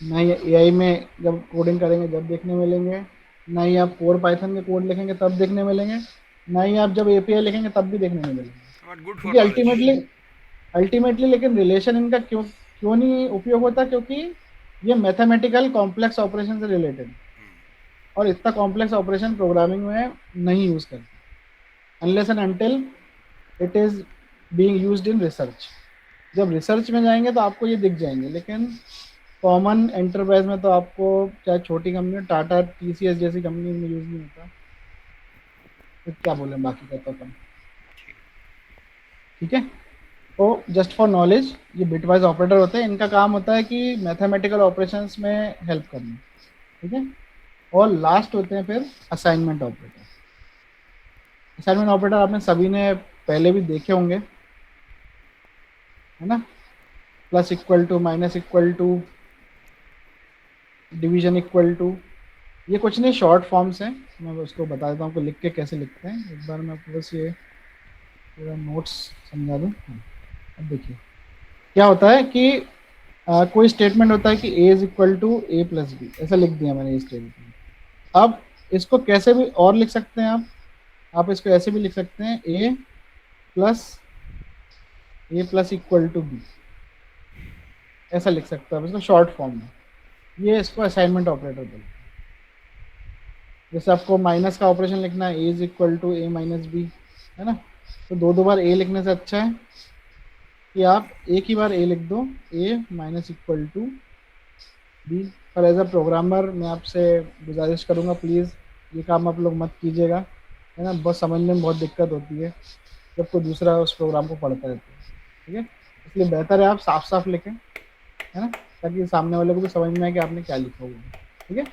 Speaker 2: ना ही एआई में जब कोडिंग करेंगे जब देखने मिलेंगे, ना ही आप कोर पाइथन के कोड लिखेंगे तब देखने मिलेंगे, ना ही आप जब एपीआई लिखेंगे तब भी देखने में मिलेंगे। क्योंकि अल्टीमेटली लेकिन रिलेशन इनका क्यों नहीं उपयोग होता, क्योंकि ये मैथमेटिकल कॉम्प्लेक्स ऑपरेशन से रिलेटेड, और इतना कॉम्प्लेक्स ऑपरेशन प्रोग्रामिंग में नहीं यूज करते unless and until it is being used in research. जब रिसर्च में जाएंगे तो आपको ये दिख जाएंगे, लेकिन कॉमन एंटरप्राइज में तो आपको, चाहे छोटी कंपनी, टाटा टीसीएस जैसी कंपनी में यूज नहीं होता। तो क्या बोले बाकी का तो अपन। ठीक है, तो जस्ट फॉर नॉलेज, ये बिटवाइज ऑपरेटर होते हैं। इनका काम होता है कि मैथमेटिकल ऑपरेशंस में हेल्प करना। ठीक है, और लास्ट होते हैं फिर असाइनमेंट ऑपरेटर। असाइनमेंट ऑपरेटर आपने सभी ने पहले भी देखे होंगे, है ना, plus equal to, minus equal to, division equal to, ये कुछ नहीं शॉर्ट फॉर्म्स हैं। मैं उसको बता देता हूँ आपको लिख के कैसे लिखते हैं। एक बार मैं आपको बस ये पूरा नोट्स समझा दूँ। अब देखिए क्या होता है कि कोई स्टेटमेंट होता है कि a is equal to a plus B, ऐसा लिख दिया मैंने ये स्टेटमेंट। अब इसको कैसे भी और लिख सकते हैं आप इसको ऐसे भी लिख सकते हैं a plus equal to b, ऐसा लिख सकते हैं आप इसको शॉर्ट फॉर्म में। ये इसको असाइनमेंट ऑपरेटर बोलते हैं। जैसे आपको माइनस का ऑपरेशन लिखना है, a is equal to a minus B, है ना, तो दो बार a लिखने से अच्छा है कि आप एक ही बार a लिख दो, a minus equal to b। पर एज अ प्रोग्रामर मैं आपसे गुजारिश करूंगा, प्लीज़ ये काम आप लोग मत कीजिएगा, है ना। बस समझने में बहुत दिक्कत होती है जब कोई दूसरा उस प्रोग्राम को पढ़ता है तो, ठीक है। इसलिए बेहतर है आप साफ साफ लिखें, है ना, ताकि सामने वाले को भी समझ में आए कि आपने क्या लिखा हुआ है, ठीक है।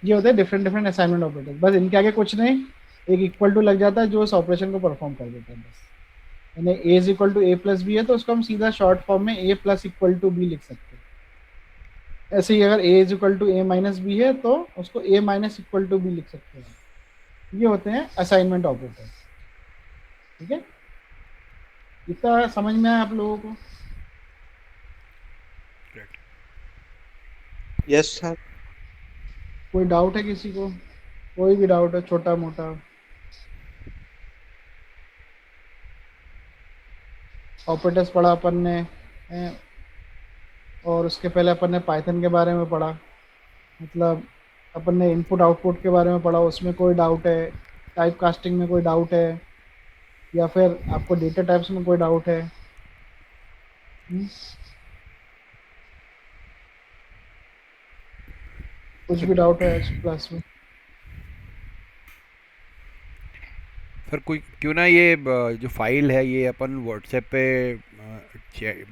Speaker 2: ये होते हैं डिफरेंट असाइनमेंट ऑपरेटर, बस इनके आगे कुछ नहीं, एक इक्वल टू लग जाता है जो उस ऑपरेशन को परफॉर्म कर देता है बस। यानी A is equal to A plus B है तो उसको हम सीधा शॉर्ट फॉर्म में A plus equal to B लिख सकते हैं। ऐसे ही अगर A is equal to A minus B है तो उसको A minus equal to B लिख सकते हैं। ये होते हैं असाइनमेंट ऑपरेटर, ठीक है। इतना समझ में आया आप लोगों को?
Speaker 3: Yes sir.
Speaker 2: कोई डाउट है किसी को? कोई भी डाउट है छोटा मोटा? ऑपरेटर्स पढ़ा अपन ने, और उसके पहले अपन ने पाइथन के बारे में पढ़ा, मतलब अपन ने इनपुट आउटपुट के बारे में पढ़ा। उसमें कोई डाउट है? टाइप कास्टिंग में कोई डाउट है, या फिर आपको डेटा टाइप्स में कोई डाउट है? कुछ भी डाउट है इस क्लास में?
Speaker 1: सर कोई क्यों ना ये जो फाइल है ये अपन व्हाट्सएप पे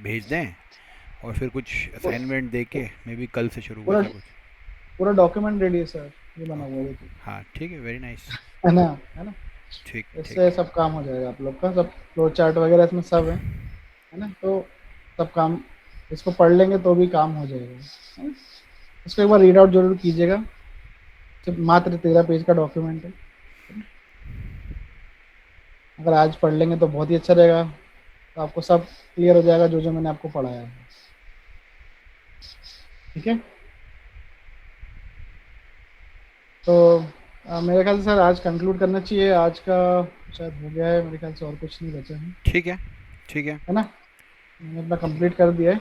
Speaker 1: भेज दें, और फिर कुछ असाइनमेंट दे के मे बी कल से शुरू
Speaker 2: पूरा
Speaker 1: करना कुछ।
Speaker 2: पूरा डॉक्यूमेंट रेडी है सर, ये बना हुआ है,
Speaker 1: हाँ ठीक है, वेरी नाइस।
Speaker 2: है ना, है ना।
Speaker 1: ठीक
Speaker 2: इससे सब काम हो जाएगा आप लोग का, सब फ्लो चार्ट वगैरह इसमें सब है ना। तो सब काम इसको पढ़ लेंगे तो भी काम हो जाएगा, है ना? इसको एक बार रीड आउट जरूर कीजिएगा, सिर्फ मात्र 13 पेज का डॉक्यूमेंट है। अगर आज पढ़ लेंगे तो बहुत ही अच्छा रहेगा, तो आपको सब क्लियर हो जाएगा जो जो मैंने आपको पढ़ाया है, ठीक है। तो मेरे ख्याल से सर आज कंक्लूड करना चाहिए, आज का शायद हो गया है मेरे ख्याल से, और कुछ नहीं बचा है।
Speaker 1: ठीक है, ठीक है
Speaker 2: ना, मैंने अपना कंप्लीट कर दिया है।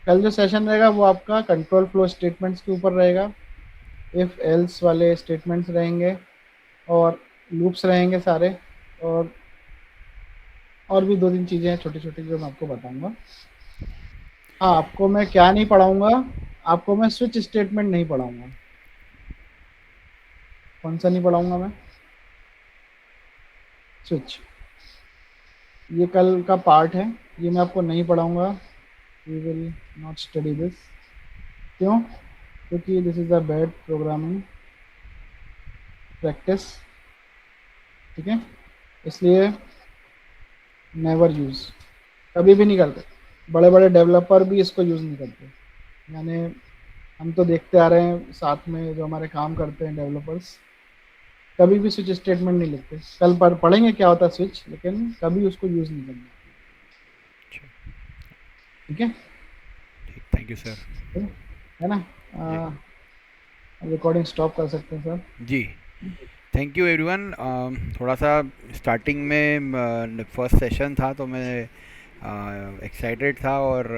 Speaker 2: कल जो सेशन रहेगा वो आपका कंट्रोल फ्लो स्टेटमेंट्स के ऊपर रहेगा, इफ एल्स वाले स्टेटमेंट्स रहेंगे और लूप्स रहेंगे सारे, और भी 2-3 चीज़ें हैं छोटी छोटी जो मैं आपको बताऊंगा। हाँ, आपको मैं क्या नहीं पढ़ाऊंगा, आपको मैं स्विच स्टेटमेंट नहीं पढ़ाऊंगा। कौन सा नहीं पढ़ाऊंगा मैं? स्विच। ये कल का पार्ट है, ये मैं आपको नहीं पढ़ाऊंगा, we will not study this. क्यों? क्योंकि this is a bad programming practice, ठीक है। इसलिए नेवर यूज़, कभी भी नहीं करते। बड़े बड़े डेवलपर भी इसको यूज़ नहीं करते, यानी हम तो देखते आ रहे हैं साथ में जो हमारे काम करते हैं डेवलपर्स, कभी भी स्विच स्टेटमेंट नहीं लिखते। कल पर पढ़ेंगे क्या होता है स्विच, लेकिन कभी उसको यूज़ नहीं करना, ठीक है।
Speaker 1: थैंक यू सर,
Speaker 2: है ना। रिकॉर्डिंग स्टॉप कर सकते हैं sir
Speaker 1: ji. Thank you everyone. थोड़ा सा स्टार्टिंग में फर्स्ट सेशन था तो मैं एक्साइटेड था और